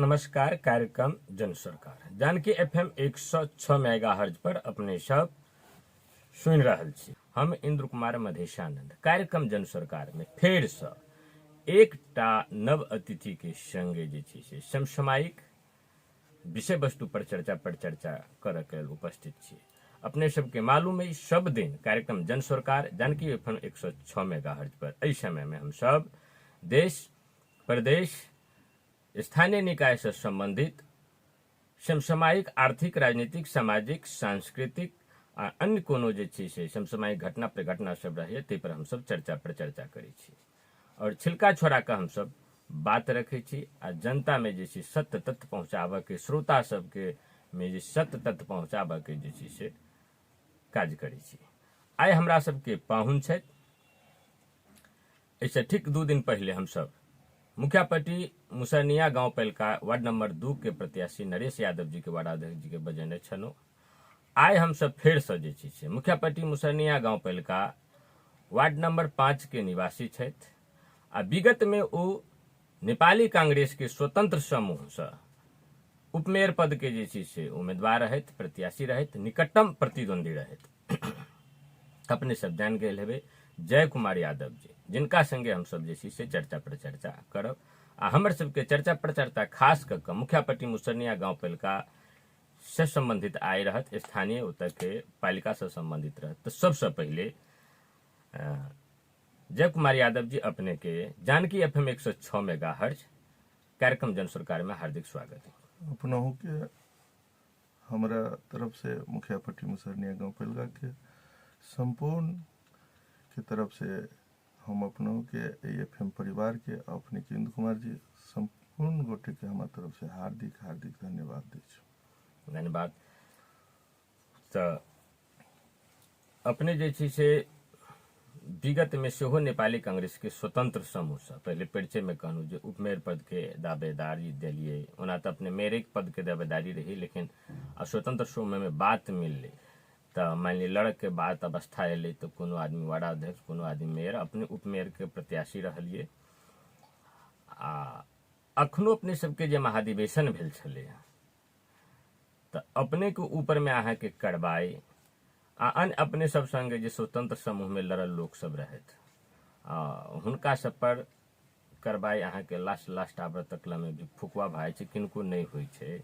नमस्कार। कार्यक्रम जन सरकार जानकी एफएम 106 मेगाहर्ज पर अपने सब सुन रहल छी। हम इंद्र कुमार मधेशानंद कार्यक्रम जन सरकार में फेर से एकटा नव अतिथि के संगे जे छै से समसामयिक विषय वस्तु पर चर्चा करऽ के उपस्थित छी। अपने सबके मालूम है सब दिन कार्यक्रम जन सरकार जानकी एफएम 106 मेगाहर्ज पर एहि समय में हम सब देश प्रदेश स्थानीय निकाय से संबंधित समसामयिक आर्थिक राजनीतिक सामाजिक सांस्कृतिक आ अन्य कोनो जे छै से समसामयिक घटना प्रघटना सब रहे ते पर हम सब चर्चा करै छी और छिलका छोड़ा के हम सब बात रखे छी आ जनता में जे छै सत्य तथ्य पहुंचाबे के श्रोता सबके में जे सत्य तथ्य पहुंचाबे के जे छै से काज करै छी। आइ हमरा सबके पाहुन छथि। ऐसे ठीक 2 दिन पहले हम सब मुखियापट्टी मुसरनिया गांव पालिका वार्ड नंबर 2 के प्रत्याशी नरेश यादव जी के वार्डाध्यक्ष जी के बजेने छलहुँ। आइ हम सब फेर से जे छै से मुखियापट्टी मुसरनिया गांव पालिका वार्ड नंबर 5 के निवासी छथि आ विगत में ओ नेपाली कांग्रेस के स्वतंत्र समूह से उपमेयर पद के जे छै से उम्मीदवार रहथि, प्रत्याशी रहथि, निकटतम प्रतिद्वंदी रहथि। अपने सब जान गेल हेबै जय कुमार यादव जी, जिनका संगे हम सब जे छै से चर्चा पर चर्चा करब आ हमर सबके चर्चा पर चर्चा खास कऽ के मुखियापट्टी मुसरनिया गांव पालिका से संबंधित आय रहत, स्थानीय उतर के पालिका से संबंधित रहत। तो सबसे पहले जय कुमार यादव जी अपने के जानकी एफएम 106 मेगाहर्ज कार्यक्रम जन सरकार में हार्दिक स्वागत है। अपनहु के हमरा तरफ से मुखियापट्टी मुसरनिया गांव पालिका के संपूर्ण की तरफ से हम अपनों के एफएम परिवार के अपने के इंद्र कुमार जी संपूर्ण गोटे के हमारे तरफ से हार्दिक हार्दिक धन्यवाद दै छी। धन्यवाद। तो अपने जे छै से विगत में सेहो नेपाली कांग्रेस के स्वतंत्र समूह से पहले परिचय में कहूँ जो उपमेयर पद के दावेदारी दिलिए, ओना तो अपने मेयर पद के दावेदारी रही, लेकिन स्वतंत्र समूह में बात मिलले तो मान ली लड़क के बात अवस्था एल तो कोनो आदमी वार्डाध्यक्ष, कोनो आदमी मेयर, अपने उपमेयर के प्रत्याशी रहलिए। आ अखनो अपने सबके जे महाधिवेशन भेल छले तो अपने के ऊपर में अहाँ के कार्रवाई आ अन्य अपने सब संगे जे स्वतंत्र समूह में लड़ल लोग सब रहत हुनका सब पर कार्रवाई अहाँ के लास्ट आबर तक में भी फुकवा भाई छै, किनको नहीं होई छै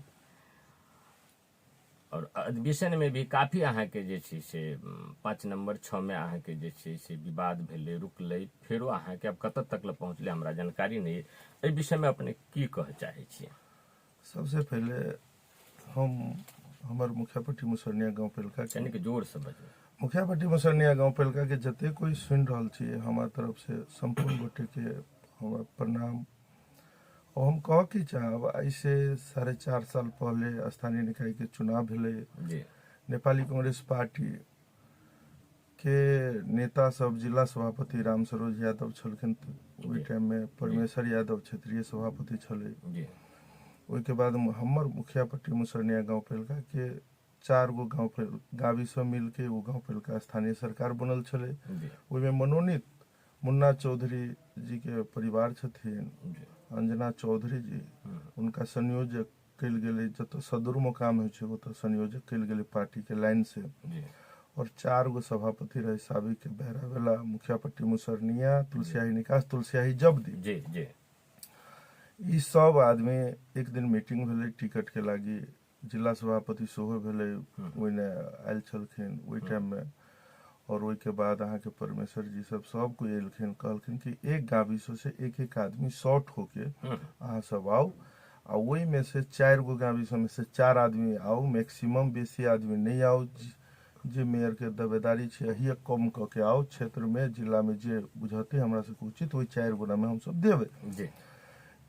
और अधिवेशन में भी काफी अहाँ के जे छै से 5 नंबर 6 में अहाँ के जे छै से विवाद भेले, रुकले, फेरो अहाँ के अब कत तक पहुंचले हमरा जानकारी नहीं। एहि विषय में अपने की कह चाहे छी? सबसे पहले हमर मुखियापट्टी मुसरनिया गांव पालिका यानी कि जोर से बजे मुखियापट्टी मुसरनिया गांव पालिका के जते कोई सुन रहल छी हमार तरफ से संपूर्ण गोटे के हमर प्रणाम। और हम कह के चाहब ऐसे 4.5 साल पहले स्थानीय निकाय के चुनाव भेले, नेपाली कांग्रेस पार्टी के नेता सब जिला सभापति राम सरोज यादव छलखिन, ओहि टाइम में परमेश्वर यादव क्षेत्रीय सभापति छले। ओहि के बाद हमर मुखियापट्टी मुसरनिया गांव पालिका के 4 गो गाँवी सब मिल के वो गांव पालिका स्थानीय सरकार बनल छले। ओहि में मनोनीत मुन्ना चौधरी जी के परिवार छथिन, अंजना चौधरी जी, उनका संयोजक कल गेले, जत सदर मुकाम हो तो संयोजक कल गेले पार्टी के लाइन से। और 4 गो सभापति रहे साबिक के बहरावेला, मुखियापट्टी मुसरनिया, तुलसियाही निकास, तुलसियाही जब्दी। ई सब आदमी एक दिन मीटिंग भेले टिकट के लागी, जिला सभापति सेहो भेले, ओइने आयल छलखिन ओइ टाइम में। और ओइ के बाद अहाँ के परमेश्वर जी सब कोई एलखिन, कहलखिन कि एक गावी से एक आदमी शॉर्ट होके अहाँ सब आओ, आ ओइ में से 4 गो गावी में से 4 आदमी आओ, मैक्सिमम बेसी आदमी नहीं आओ, जे मेयर के दावेदारी छे ही कम क के आओ, क्षेत्र में जिला में जे बुझते हमरा से उचित वही 4 गोरा में हम सब देवे।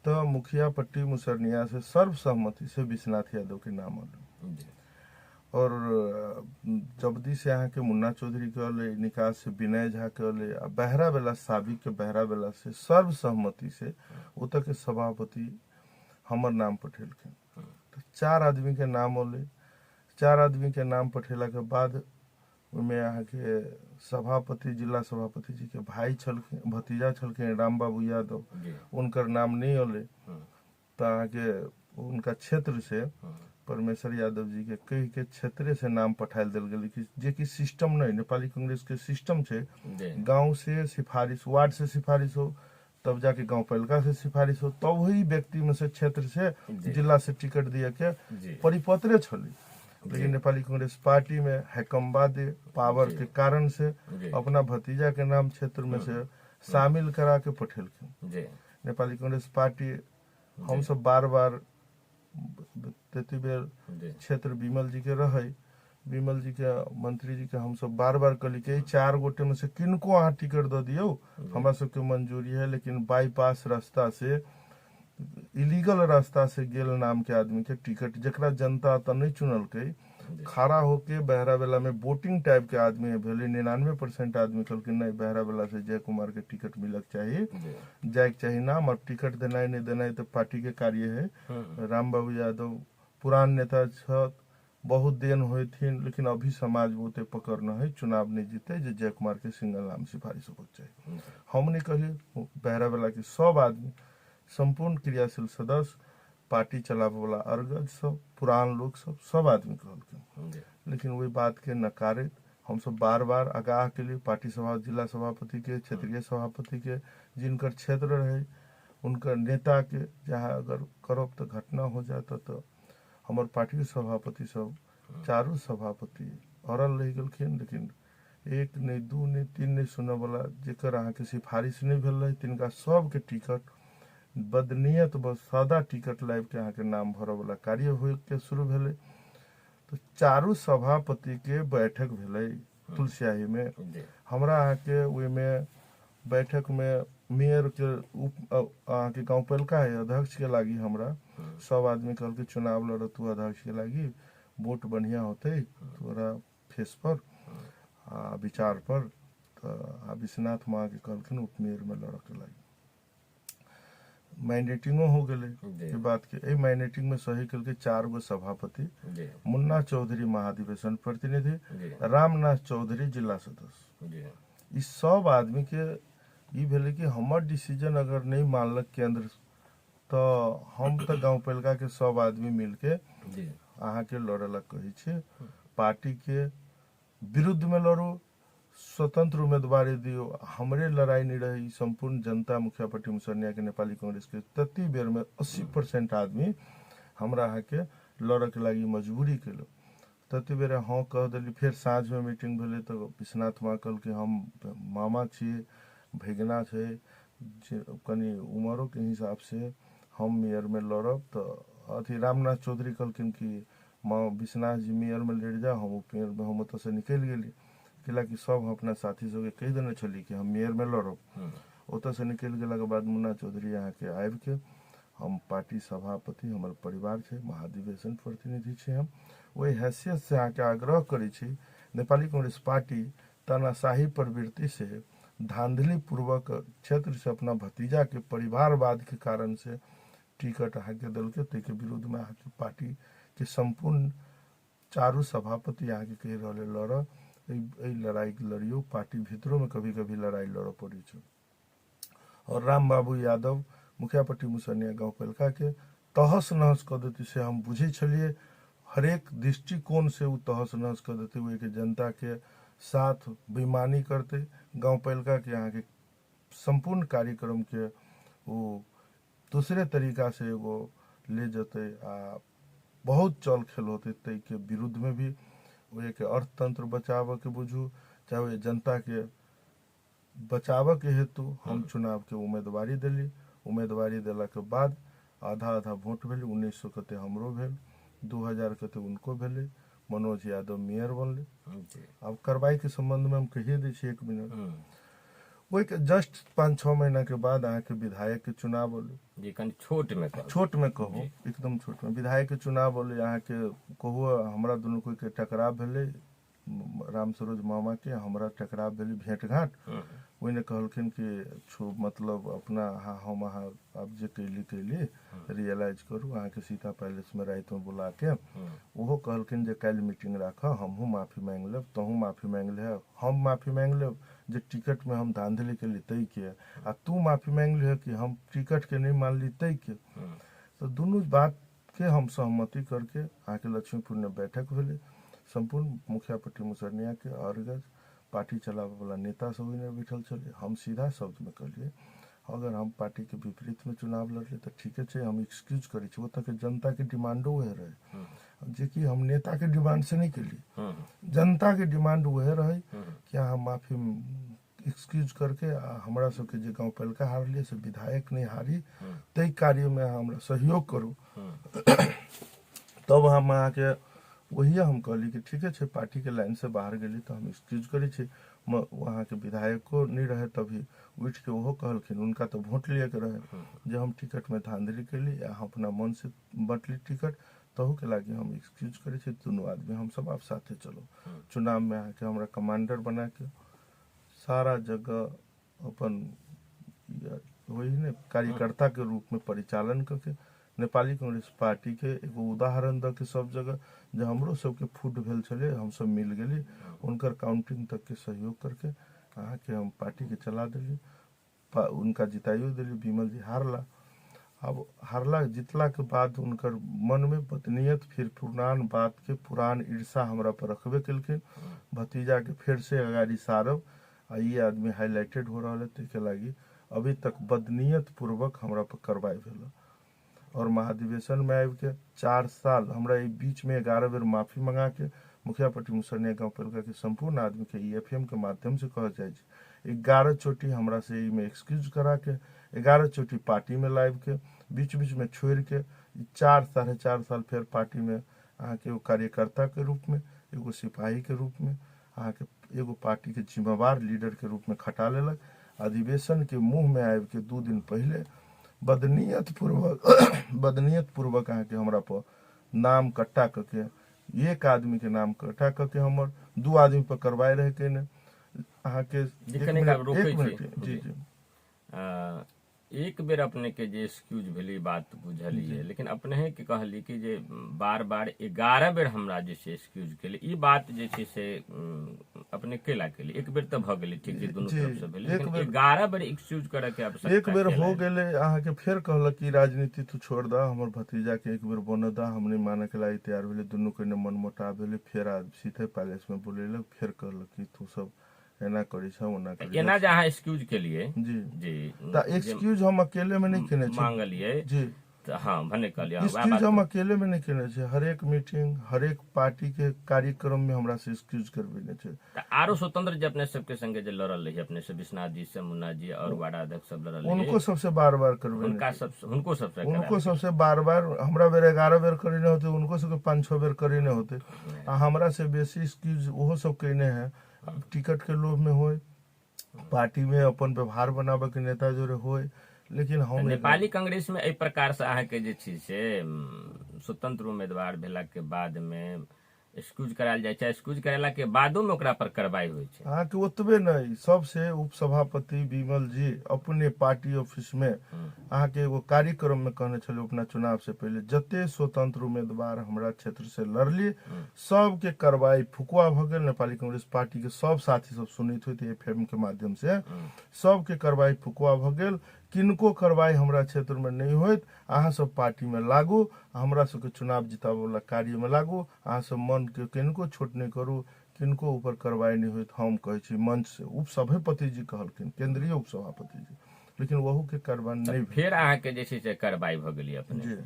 तो मुखियापट्टी मुसरनिया से सर्वसम्मति से विश्वनाथ यादव के नाम आल, और जब्दी से अहाँ के मुन्ना चौधरी के अले, निकास से विनय झा के अले, बहरा बेला साबिक के बहरा बेला से सर्वसम्मति से उतर के सभापति हमर नाम पठेलखिन। तो 4 आदमी के नाम अले। 4 आदमी के नाम पठेला के बाद में अहाँ के सभापति जिला सभापति जी के भाई छलखिन, भतीजा छलखिन राम बाबू यादव, उनकर नाम नहीं अले। तो अहाँ के उनका क्षेत्र से परमेश्वर यादव जी के कई के क्षेत्र से नाम पठायल दिल गेल कि जे कि सिस्टम नहीं, नेपाली कांग्रेस के सिस्टम छे जी गांव से सिफारिश, वार्ड से सिफारिश हो, तब जाके गांव पालिका से सिफारिश हो, तब वही व्यक्ति में से क्षेत्र से जी। जिला से टिकट दिए के जी परिपत्र छली। जी। लेकिन नेपाली कांग्रेस पार्टी में हैकमवादी पावर जी। के कारण से जी। अपना भतीजा के नाम क्षेत्र में से शामिल करा के पठेलखिन। जी नेपाली कांग्रेस पार्टी हम सब बार बार तेती बेर जी क्षेत्र विमल जी के रहे, विमल जी के मंत्री जी के हम सब बार बार कहली कि 4 गोटे में से किनको अहाँ टिकट दे दियो, हमरा सबके मंजूरी है, लेकिन बाईपास रास्ता से, इलीगल रास्ता से गेल नाम के आदमी के टिकट, जकरा जनता त नहीं चुनल के, खड़ा होके बहरा बेला में वोटिंग टाइप के आदमी भेले 99% आदमी कहलखिन नहीं बहरा बेला से जय कुमार के टिकट मिलक चाहिए, जाए के चाहिए नाम, अब टिकट देना नहीं देना तो पार्टी के कार्य है। राम बाबू यादव पुरान नेता छ, बहुत दिन हुए थी, लेकिन अभी समाज बहुते पकड़ न है, चुनाव नहीं जीते जे जय कुमार के सिंगल नाम सिफारिश हो चाहिए। हमने कहली बहरा बेला के सब आदमी, संपूर्ण क्रियाशील सदस्य, पार्टी चलावे वाला अर्गज सब, पुरान लोग सब आदमी कहलखिन, लेकिन वही बात के नकारित हम सब बार बार आगाह के लिए पार्टी सभा, जिला सभापति के, क्षेत्रीय सभापति के, जिनकर क्षेत्र रहे उनकर नेता के, जहाँ अगर करब तो घटना हो जाता तो हमार पार्टी के सभापति सब, चारों सभापति अड़ल रह गलखिन, लेकिन 1 नहीं 2 नहीं 3 नहीं सुने वाला, जेकर अहाँ के सिफारिश नहीं भेल रहे तिनका सब के टिकट बदनीयत बस सादा टिकट लाइव के अहाँ के नाम भर वाला कार्य हो के शुरू भेले। तो चारों सभापति के बैठक भेले तुलसियाही में, हमरा अहाँ के वे में बैठक में मेयर के अहाँ के गांव पालिका है अध्यक्ष के लागी, हमरा सब आदमी कहल के चुनाव लड़ तू अध्यक्ष के लागी, वोट बढ़िया होते तोरा फेस पर विचार पर, तो विश्वनाथ माँ के कहलखिन उपमेयर में लड़ के लागी। मैंडेटिंगो हो गए के बात के, मैंडेटिंग में सही कल के 4 गो सभापति, मुन्ना चौधरी महाधिवेशन प्रतिनिधि, रामनाथ चौधरी जिला सदस्य, इस सब आदमी के ई भेले कि हमर डिसीजन अगर नहीं मानलक केंद्र तो हम तो गांव पालिका के सब आदमी मिलके अहाँ के लड़लक कही छे, पार्टी के विरुद्ध में लड़ो, स्वतंत्र उम्मीदवारी दियो, हमरे लड़ाई नहीं रही, संपूर्ण जनता मुखिया पार्टी मुसरनिया के नेपाली कांग्रेस के तती बेर में 80% आदमी हमरा अहाँ के लड़ के लागी मजबूरी केलो, तती बेर हाँ कह दिली। फिर साँझ में मीटिंग भेले तो विश्वनाथ माँ कहल कि हम मामा छे, भैगना छे, कनी उम्रों के हिसाब से हम मेयर में लड़ब, तो अथी रामनाथ चौधरी कहलखिन कि माँ विश्वनाथ जी मेयर में लड़ जा, हम मेयर में हम तो से निकल गेली, किला कि सब हम अपना साथी सबके कह देने छली कि हम मेयर में लड़ब। ओत से निकल गेला के बाद मुन्ना चौधरी यहाँ के आबि के, हम पार्टी सभापति, हमारे परिवार छे, महाधिवेशन प्रतिनिधि छे, हम वही हैसियत से यहाँ के आग्रह करी छी नेपाली कांग्रेस पार्टी तानाशाही प्रवृत्ति से धांधली पूर्वक क्षेत्र से अपना भतीजा के परिवारवाद के कारण से टिकट अहाँ के दल के, ते के विरुद्ध में अहाँ के पार्टी के संपूर्ण चारों सभापति अहाँ के कह रहे लड़, लड़ाई लड़ियो, पार्टी भीतरों में कभी कभी लड़ाई लड़ पड़ी छे। और राम बाबू यादव मुखिया पार्टी मुसरनिया गांव पालिका के तहस नहस कर देती से हम बुझे छलिए, हरेक दृष्टिकोण से वो तहस नहस कर देते हुए कि जनता के साथ बेईमानी करते, गांव पालिका के यहाँ के संपूर्ण कार्यक्रम के वो दूसरे तरीका से वो ले जाते, बहुत चल खेल होते, तई के विरुद्ध में भी वो एक अर्थतंत्र बचाव के बुझू, चाहे जनता के बचाव के हेतु हम चुनाव के उम्मीदवारी दिली, उम्मीदवारी दिला के बाद आधा आधा वोट भेले, 1900 कते हमरो भेल, 2000 कते उनको भेले, मनोज यादव मेयर बनले। अब कार्रवाई के संबंध में हम कहिए दी 1 मिनट, वही के जस्ट 5-6 महीना के बाद अहाँ के विधायक के चुनाव होले, छोट में कहो एकदम छोट में विधायक के चुनाव होले, अहाँ के कहो हमरा दोनों कोई के टकराव भेले, राम सरोज मामा के हमरा टकराव भेले, भेंट घाट, वही कहलखिन कि मतलब अपना हम अहाँ अब जे कैली रियलाइज करू, अहाँ के सीता पैलेस में रात में बुला के वो कहलखिन जे कल मीटिंग राख, हमहू माफी मांग लेब, तहू माफी मांग ले, हम माफी मांग लेब जे टिकट में हम धांधली के ली तई के, आ तू माफी मांग ले कि हम टिकट के नहीं मान ली तई के। तो दोनों बात के हम सहमति करके आके लक्ष्मीपुर में बैठक भेले। संपूर्ण मुखिया पट्टी मुसरनिया के अर्गज पार्टी चलावे वाला नेता सब ने बैठल चले। हम सीधा शब्द में कहलिए अगर हम पार्टी के विपरीत में चुनाव लड़ले तो ठीक है, हम एक्सक्यूज करी छे। वो तक जनता के डिमांडो वह रहे, जे कि हम नेता के डिमांड से नहीं केली, जनता के डिमांड वह रहे कि हम माफी एक्सक्यूज करके हमरा सबके जे गांव पलका हारलिए से विधायक नहीं हारी, तई कार्य में हमरा सहयोग करू। तब हम आके वही हम कहली कि ठीक है, पार्टी के लाइन से बाहर गेली तो हम एक्सक्यूज करी छे। वहाँ के विधायक को नहीं रहे तभी उठ के वो कहलखिन, उनका तो वोट लिए के रहे, जब हम टिकट में धांधली कैली या अपना मन से बटली टिकट तहु के लागे हम एक्सक्यूज करे छे। दोनों आदमी हम सब आप साथे चलो। चुनाव में आके हमरा कमांडर बना के सारा जगह अपन वही ने कार्यकर्ता के रूप में परिचालन करके नेपाली कांग्रेस पार्टी के एगो उदाहरण द के सब जगह जो हमरो सबके फूट भेल छले हम सब मिल गेली, उनकर काउंटिंग तक के सहयोग करके अहाँ के हम पार्टी के चला दिली, उनका जिताइयो दिली। विमल जी हारला। अब हारला जितला के बाद उनकर मन में बदनीयत, फिर पुरान बात के पुरान ईर्षा हमरा पर रखबे कलखिन। भतीजा के फिर से अगाड़ी सारब आ ये आदमी हाईलाइटेड हो रहा है, के लागी अभी तक बदनीयत पूर्वक हमरा पर कार्रवाई भेल। और महाधिवेशन में आबि के 4 साल हमरा बीच में 11 बेर माफी मंगा के मुखिया पट्टी मुसरनिया गांव पालिका के संपूर्ण आदमी के EFM के माध्यम से कह जाए 11 चोटी हमरा से में एक्सक्यूज करा के 11 चोटी पार्टी में लाइव के बीच बीच में छोड़ के 4-4.5 साल फिर पार्टी में अहाँ के एगो कार्यकर्ता के रूप में, एगो सिपाही के रूप में, अहाँ के एगो पार्टी के जिम्मेवार लीडर के रूप में खटा लेलक। अधिवेशन के मुंह में आबि के 2 दिन पहले बदनीयत पूर्वक अहाँ के हमरा पर नाम कट्टा करके, एक आदमी के नाम कट्टा करके हमर 2 आदमी पर करवाए रहे के ने अहाँ के एक मिनट जी एक बेर अपने के जे एक्सक्यूज भेली बात बुझलिए, लेकिन अपने है कि कहली कि जे बार बार 11 बेर हमरा जे छै एक्सक्यूज केली, ई बात जे छै से अपने केला केली। एक बेर तो भ गेली ठीक जे दोनों तरफ से भेली, लेकिन 11 बेर एक्सक्यूज करे के आवश्यकता एक बेर हो गेले। अहाँ के फिर कहलक कि राजनीति तू छोड़ दा, हमर भतीजा के एक बेर बन दा, हमने माने के लाई तैयार भेले। दोनों के मन मुटाव भेले, फिर सीधे पैलेस में बुलेलक, फिर कहलक कि तू सब एना करी छ ओना करी। एना जहां एक्सक्यूज के लिए जी जी ता एक्सक्यूज हम अकेले में नहीं केने छी, मांगलिए जी तो हां भने कहलिए एक्सक्यूज हम अकेले में नहीं केने छी। हर एक मीटिंग, हर एक पार्टी के कार्यक्रम में हमरा से एक्सक्यूज करबेने छै। आरो स्वतंत्र जे अपने सबके संगे जे लड़ल रही, अपने से विश्वनाथ जी से, मुन्ना जी और वार्ड अध्यक्ष सब लड़ल रही, उनको सबसे बार-बार करबेने, उनको सबसे बार-बार हमरा बेर 11 बेर करेने होते, उनको सबके 5-6 बेर करेने होते। आ हमरा से बेसी एक्सक्यूज ओहो सब कहने हैं। टिकट के लोभ में होए, पार्टी में अपन व्यवहार बनाबे के नेता जोरे होए, लेकिन हम नेपाली कांग्रेस में एहि प्रकार से अहाँ के जे छी से स्वतंत्र उम्मीदवार भेला के बाद में एक्सक्यूज करायल जाय छै, एक्सक्यूज करेला के बादो में ओकरा पर कार्रवाई होय छै। अहाँ के ओतबे नहीं, सबसे उपसभापति विमल जी अपने पार्टी ऑफिस में अहाँ के एगो कार्यक्रम में कहने छले अपना चुनाव से पहले जते स्वतंत्र उम्मीदवार हमरा क्षेत्र से लड़ली सब के कार्रवाई फुकुआ भ गेल। नेपाली कांग्रेस पार्टी के सब साथी सब सुनित होते FM के माध्यम से, सब के कार्रवाई फुकुआ भ गेल। किनको कार्रवाई हमरा क्षेत्र में नहीं होत, अहाँ सब पार्टी में लागू, हमरा सबके चुनाव जिताबे वाला कार्य में लागू, अहाँ सब मन के किनको छोट नहीं करू, किनको ऊपर कार्रवाई नहीं होत। हम कहे छी मंच से उपसभापति जी कहलखिन, केंद्रीय उपसभापति जी, लेकिन वहू के कार्रवाई नहीं। फिर अहाँ के जे छै से कार्रवाई भ गेली अपने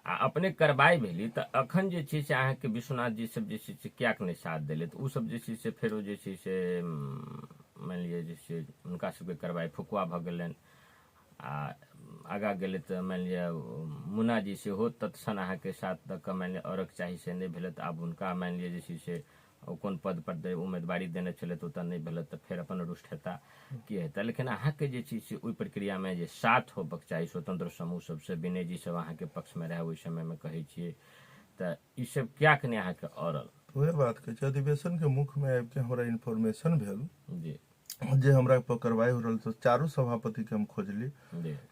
अपने कार्रवाई भेली त अखन जे छै से अहाँ के विश्वनाथ जी सब जे छै से कियाक नहीं साथ देले, त उ सब जे छै से फेरो जे छै से मान लिअ जे छै हुनका सबके कार्रवाई फुकुआ भ गेलनि। आगा गेले तो मान लिया मुन्ना जी से हो तत्क्षण अहाँ के साथ तक मान लिया औरक चाही से नहीं भेल, आब उनका मान लिया जे से कोन पद पर उम्मीदवारी देने चले तो नहीं भेल, तो फिर अपन रुष्ट हेता की हेता। लेकिन अहाँ के जे से ओई प्रक्रिया में जे साथ होबक चाही स्वतंत्र समूह सबसे, विनय जी सब अहाँ के पक्ष में रहे ओई समय में कहे छिए, त ई सब क्या कने अहाँ के औरल वह बात के अधिवेशन के मुख्य में आबि के हमरा इन्फॉर्मेशन भेल जी जे हमरा पर कार्रवाई हो रहल, तो चारों सभापति के हम खोजली,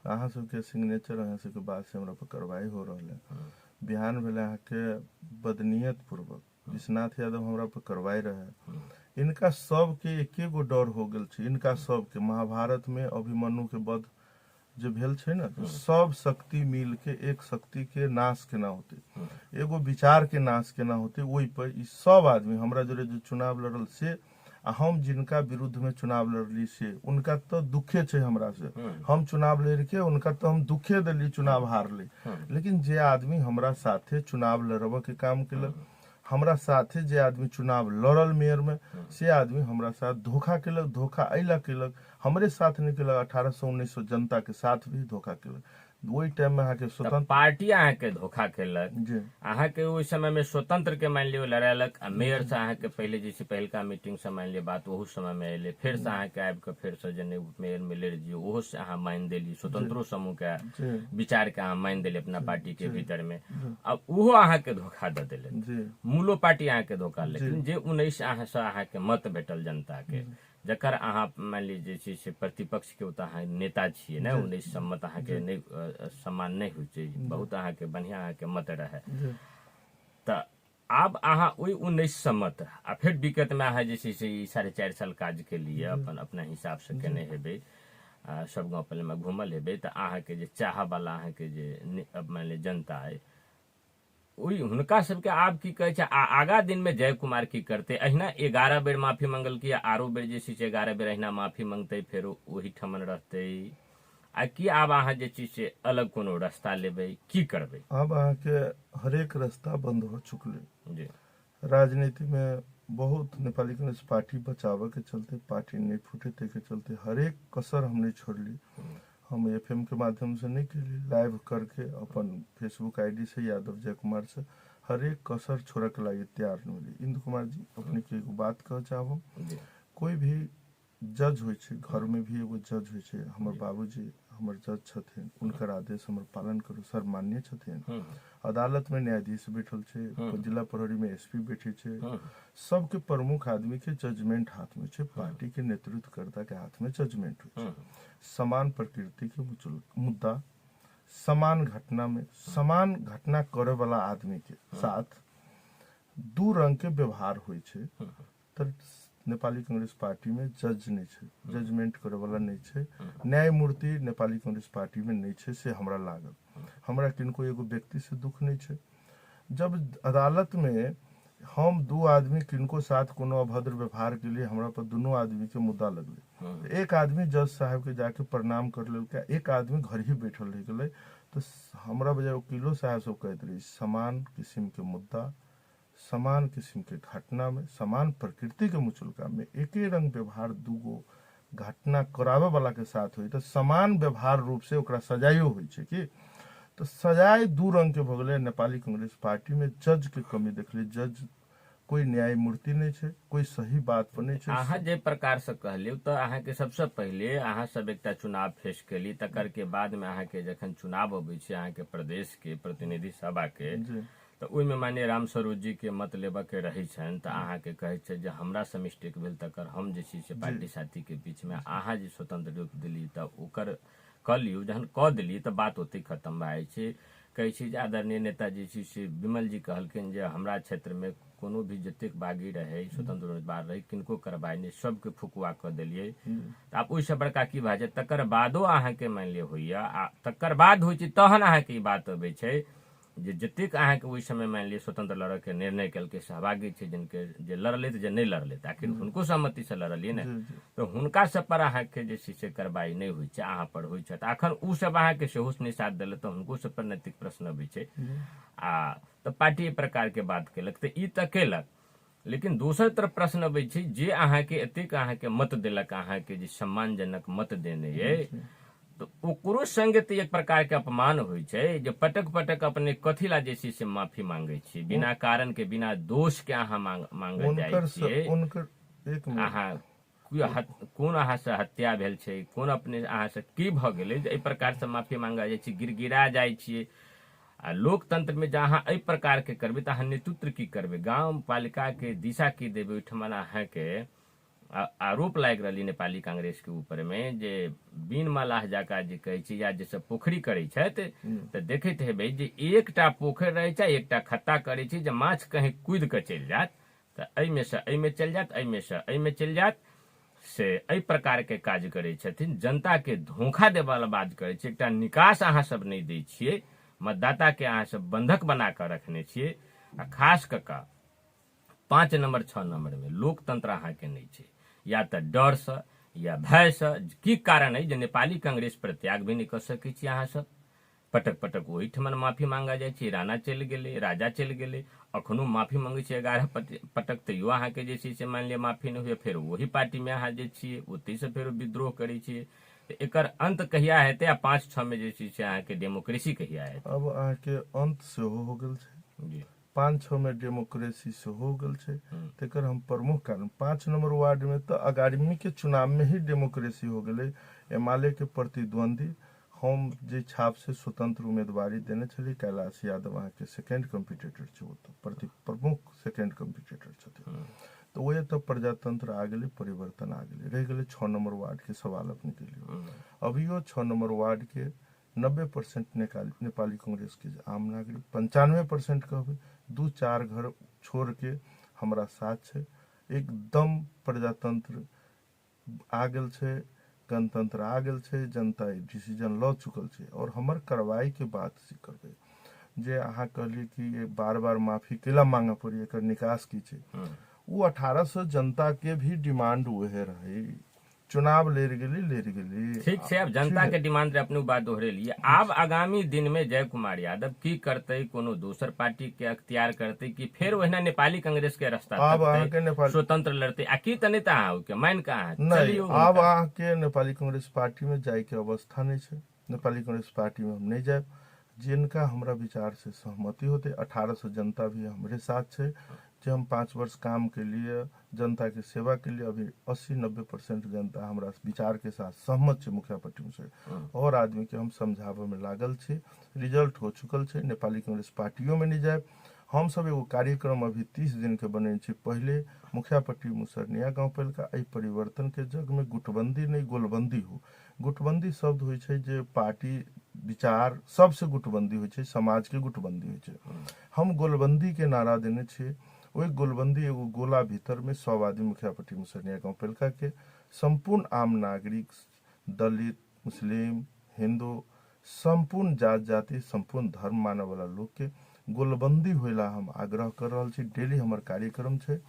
अहाँ सबके सिग्नेचर, अहाँ सबके बाद से हमरा पर कार्रवाई हो रहल है। बिहान भेले अहाँ के बदनीयत पूर्वक विश्वनाथ यादव हमरा पर कार्रवाई रहे। इनका सब के एके गो डर हो गेल छै, इनका सब के महाभारत में अभिमन्यु के वध जो भेल छै ना, सब शक्ति मिल के एक शक्ति के नाश केना होते, एगो विचार के नाश केना होते, वही पर ई सब आदमी हमरा जोरे जो चुनाव लड़ल से आ हम जिनका विरुद्ध में चुनाव लड़ली से उनका तो दुखे छै हमरा से, हम चुनाव लड़ के उनका तो हम दुखे दिली, चुनाव हारली। लेकिन जे आदमी हमरा साथे चुनाव लड़ब के काम केलक, हमरा साथे जे आदमी चुनाव लड़ल मेयर में, से आदमी हमरा साथ धोखा केलक। धोखा अइला केलक, हमरे साथ नहीं केलक, 1800-1900 जनता के साथ भी धोखा केलक। वही टाइम में अहाँ के स्वतंत्र पार्टी अहाँ के धोखा केलक, जी अहाँ के उस समय में स्वतंत्र के मान लियो लड़ेलक, आ मेयर से अहाँ के पहले जैसे पहलका मीटिंग से मान लियो बात ओहू समय में अले, फिर से अहाँ के आबि के फिर से जने मेयर में लड़ जियो, ओहो से अहाँ मान देली, स्वतंत्रो समूह के विचार के अहाँ मान देली अपना पार्टी के भीतर में। अब उहो अहाँ के धोखा दे देले, जी मूलो पार्टी अहाँ के धोखा, लेकिन जे 19 अहाँ से अहाँ के मत भेटल जनता के, जकर अहाँ मान लीजिए जे छै से प्रतिपक्ष के ओतऽ अहाँ नेता छियै ने, 19 सम्मत अहाँ के नहीं सम्मान नहीं होइ छै, बहुत अहाँ के बढ़िया अहाँ के मत रहे। तऽ आब अहाँ ओहि 19 सम्मत आ फिर दिक्कत में अहाँ जे छै से 4.5 साल काज के लिए अपन अपना हिसाब से केने हेबै, सब गाँव पालिका में घूमल हेबै, तऽ अहाँ के जे चाह वाला अहाँ के जे मान ली जनता है, ओहि हुनका सबके आब की कहै छै, आगा दिन में जय कुमार की करते, अहिना 11 बेर माफी मंगल की, आरो बेर जे छै से 11 बेर अहिना माफी मांगते, फेर वही ठमन रहते, आ की आब अहाँ जे छै से अलग कोनो रास्ता लेबै, की करबै? अब अहाँ के हरेक रास्ता बंद हो चुकले। जी राजनीति में बहुत नेपाली कांग्रेस पार्टी बचावे के चलते, पार्टी नहीं फूटे ते के चलते हरेक कसर हम नहीं छोड़ली। हम एफएम के माध्यम से नहीं केली, लाइव करके अपन फेसबुक आईडी से यादव जय कुमार से हरेक कसर छोड़ के लागे तैयार नहीं मिली। इंदु कुमार जी अपने के एगो बात कह चाहब, कोई भी जज होय छै, घर में भी एगो जज होय छै, हमर बाबूजी हमर जज छथिन, उनकर आदेश हमर पालन करू सर मान्य छथिन। अदालत में न्यायाधीश बैठल छै, जिला प्रहरी में एसपी बैठे छै, सबके प्रमुख आदमी के जजमेंट हाथ में छै, पार्टी के नेतृत्व कर्ता के हाथ में जजमेंट होय छै। समान प्रकृति के मुद्दा, समान घटना में समान घटना करे वाला आदमी के साथ दू रंग के व्यवहार होय छै। तर नेपाली कांग्रेस पार्टी में जज नहीं छै, जजमेंट करे वाला नहीं छै, न्यायमूर्ति नेपाली कांग्रेस पार्टी में नहीं छै, से हमरा लागल। हमरा किनको एगो व्यक्ति से दुख नहीं छै। जब अदालत में हम दू आदमी किनको साथ कोनो अभद्र व्यवहार के लिए हमरा पर दोनों आदमी के मुद्दा लगले, एक आदमी जज साहब के जाके प्रणाम कर लेलकै, एक आदमी घर ही बैठल रह गेलै, तो हमरा बजाय वकीलो साहब सब कहते रही समान किस्म के मुद्दा, समान किस्म के घटना में, समान प्रकृति के मुचुलका में एके रंग व्यवहार दूगो घटना करावे वाला के साथ हुई तो समान व्यवहार रूप से ओकरा सजाइयो हुई छै कि, तो सजाए दू रंग के भगले। नेपाली कांग्रेस पार्टी में जज के कमी देखली, जज कोई न्यायमूर्ति नहीं छै, कोई सही बात पर नहीं छै। अहाँ जे प्रकार से कहलियो तो अहाँ के सबसे पहले अहाँ सब एकटा चुनाव फेस केली, तकर के बाद में अहाँ के जखन चुनाव अबै छै अहाँ के प्रदेश के प्रतिनिधि सभा के, तो ओहिमे माननीय राम स्वरूप जी के मत लेबऽ के रहै छनि, तऽ अहाँ के कहै छै जे हमरा से मिस्टेक भेल तकर हम जे छै से पार्टी साथी के बीच में अहाँ जे स्वतंत्र रूप दिली तऽ ओकर कऽ लियौ, जहन कऽ देलियै तऽ बात ओतै खत्म भए जाइ छै। कहै छै जे आदरणीय नेता जे छै से विमल जी कहलखिन जे हमरा क्षेत्र में कोनो भी जतेक बागी रहे, स्वतंत्र उम्मीदवार रहे, किनको करबाई नहीं, सबके फुकुआ कऽ देलियै। तऽ आब ओहिसँ बड़का की भए जाय, तकर बादो अहाँके मानि लिअ होइए, आ तकर बाद होइ छै तहन अहाँके ई बात अबै छै जे जतेक अहाँके ओहि समय मानि लिअ स्वतंत्र लड़ऽ के निर्णय केलकै, सहभागी छै जिनके जे लड़लै तऽ जे नहि लड़लै, तऽ आखिर हुनको सहमति से लड़लियै ने, तऽ हुनका सब पर अहाँके जे छै से कार्रवाई नहि होइ छै, अहाँ पर होइ छै। तऽ अखन उ सब अहाँके सेहो नहि साथ देलक तऽ हुनको सब पर नैतिक प्रश्न अबै छै। आ तऽ पार्टी एहि प्रकार के बात केलक तऽ ई तऽ केलक, लेकिन दोसर तरफ प्रश्न अबै छै जे अहाँके एतेक अहाँके मत देलक, अहाँके जे सम्मानजनक मत देने अइ, तो ओकरो संगे तऽ एक प्रकार के अपमान होइ छै, जे पटक पटक अपने कथी ला जे छै से माफी मांगे छी, बिना कारण के बिना दोष के अहाँ मांगे जाइ छियै। अहाँ कोन अहाँ से हत्या भेल छै, कोन अपने अहाँ से की भऽ गेलै जे एहि प्रकार से माफी मांगा जाइ छै, गिड़गिड़ा जाइ छियै। आ लोकतंत्र में जहाँ एहि प्रकार के करबै तऽ अहाँ नेतृत्व की करबै, गांव पालिका के दिशा की देबै। ओहिठाम अहाँके आरोप लागि रहली नेपाली कांग्रेस के ऊपर में जे बिन मलाह जकाँ जे कहै छै, या जैसे पोखरी करै छथि तऽ देखैत हेबै जे एकटा पोखरि रहै छै, एकटा खत्ता करै छै, जे माछ कहीं कूदि कऽ चलि जायत तऽ एहिमे से एहिमे चलि जायत, एहिमे से एहिमे चलि जायत, से एहि प्रकार के काज करै छथिन, जनता के धोखा देबा वाला बात करै छै। एकटा निकास अहाँ सब नहीं दै छियै, मतदाता के अहाँ सब बंधक बना कर रखने छियै, आ खास कऽ कऽ 5 नंबर 6 नंबर में लोकतंत्र अहाँ के नहीं छै, या तऽ डर से या भय से। की कारण है जे नेपाली कांग्रेस प्रत्याग भी नहीं कर सकै छी अहाँ सब। पटक पटक ओहिठमन माफी मांगा जाइ छै, राणा चलि गेलै, राजा चलि गेलै, अखनो माफी मांगे छै 11 पटक, तैयो अहाँ के जे छै से मान लिअ माफी नहीं हुए, फेर वही पार्टी में अहाँ जे छियै ओतै से फेर विद्रोह करै छियै। एकर अंत कहिया हेतै आ 5-6 में जे छै से अहाँ के डेमोक्रेसी कहिया हेतै? अब अहाँ के अंत सेहो हो गेल छै जी 5-6 में डेमोक्रेसी सेहो हो गेल छै। तेकर हम प्रमुख कारण 5 नंबर वार्ड में तो अगाड़ी के चुनाव में ही डेमोक्रेसी हो गेलै। एमाले के प्रतिद्वंदी हम जे छाप से स्वतंत्र उम्मीदवारी देने छली, कैलाश यादव अहाँ के सेकेंड कम्पिटिटर छै, वो तो प्रमुख सेकेंड कम्पिटिटर छथिन। तो वही तो प्रजातंत्र आ गेलै, परिवर्तन आ गेलै, रह गेलै 6 नंबर वार्ड के सवाल अपने के लिए। अभियो 6 नंबर वार्ड के 90% नेपाली कांग्रेस के आम नागरिक, 95% कहबै 2-4 घर छोड़ के हमरा साथ छै। एकदम प्रजातंत्र आ गेल छै, गणतंत्र आ गेल छै, जनता डिसीजन ल चुकल छै। और हमर कार्रवाई के बात करबै जे अहाँ कहलिए कि बार बार माफी केला मांगा पड़ी, एकर निकास की छै। वो 1800 जनता के भी डिमांड उहे रहे, चुनाव लेर गेली। ठीक छै, अब जनता के डिमांड रे अपने बात दोहरे लिए। आब आगामी दिन में जय कुमार यादव की करते, कोनो दोसर पार्टी के अख्तियार करते कि फिर वही नेपाली कांग्रेस के रास्ता तकते, स्वतंत्र लड़ते, आ की तने अहाँ के मान कहाँ नहीं। आब अहाँ के नेपाली कांग्रेस पार्टी में जाय के अवस्था नहीं छै। नेपाली कांग्रेस पार्टी में हम नहीं जाए। जिनका हमरा विचार से सहमति होते, 1800 जनता भी हमरे साथ है, जो हम 5 वर्ष काम के लिए जनता की सेवा के लिए अभी 80-90% जनता हमारा विचार के साथ सहमत है मुखिया पार्टी से। और आदमी के हम समझावे में लागल छे, रिजल्ट हो चुकल है। नेपाली कांग्रेस पार्टियों में नहीं जाए। हम सब एगो कार्यक्रम अभी 30 दिन के बने छे। पहले मुखिया पट्टी मुसरनिया गांव पहलका एहि परिवर्तन के जग में गुटबंदी नहीं गोलबंदी हो। गुटबंदी शब्द होइ छै जे पार्टी विचार सबसे गुटबंदी होइ छै, समाज के गुटबंदी होइ छै। हम गोलबंदी के नारा देने छे। वही गोलबंदी एगो गोला भीतर में सब आदमी मुखिया पट्टी मुसरनिया गांव पहलका के संपूर्ण आम नागरिक, दलित, मुस्लिम, हिंदू, संपूर्ण जात जाति, संपूर्ण धर्म माने वाला लोग के गोलबंदी होइला हम आग्रह कर रहल छी। डेली हमर कार्यक्रम छे,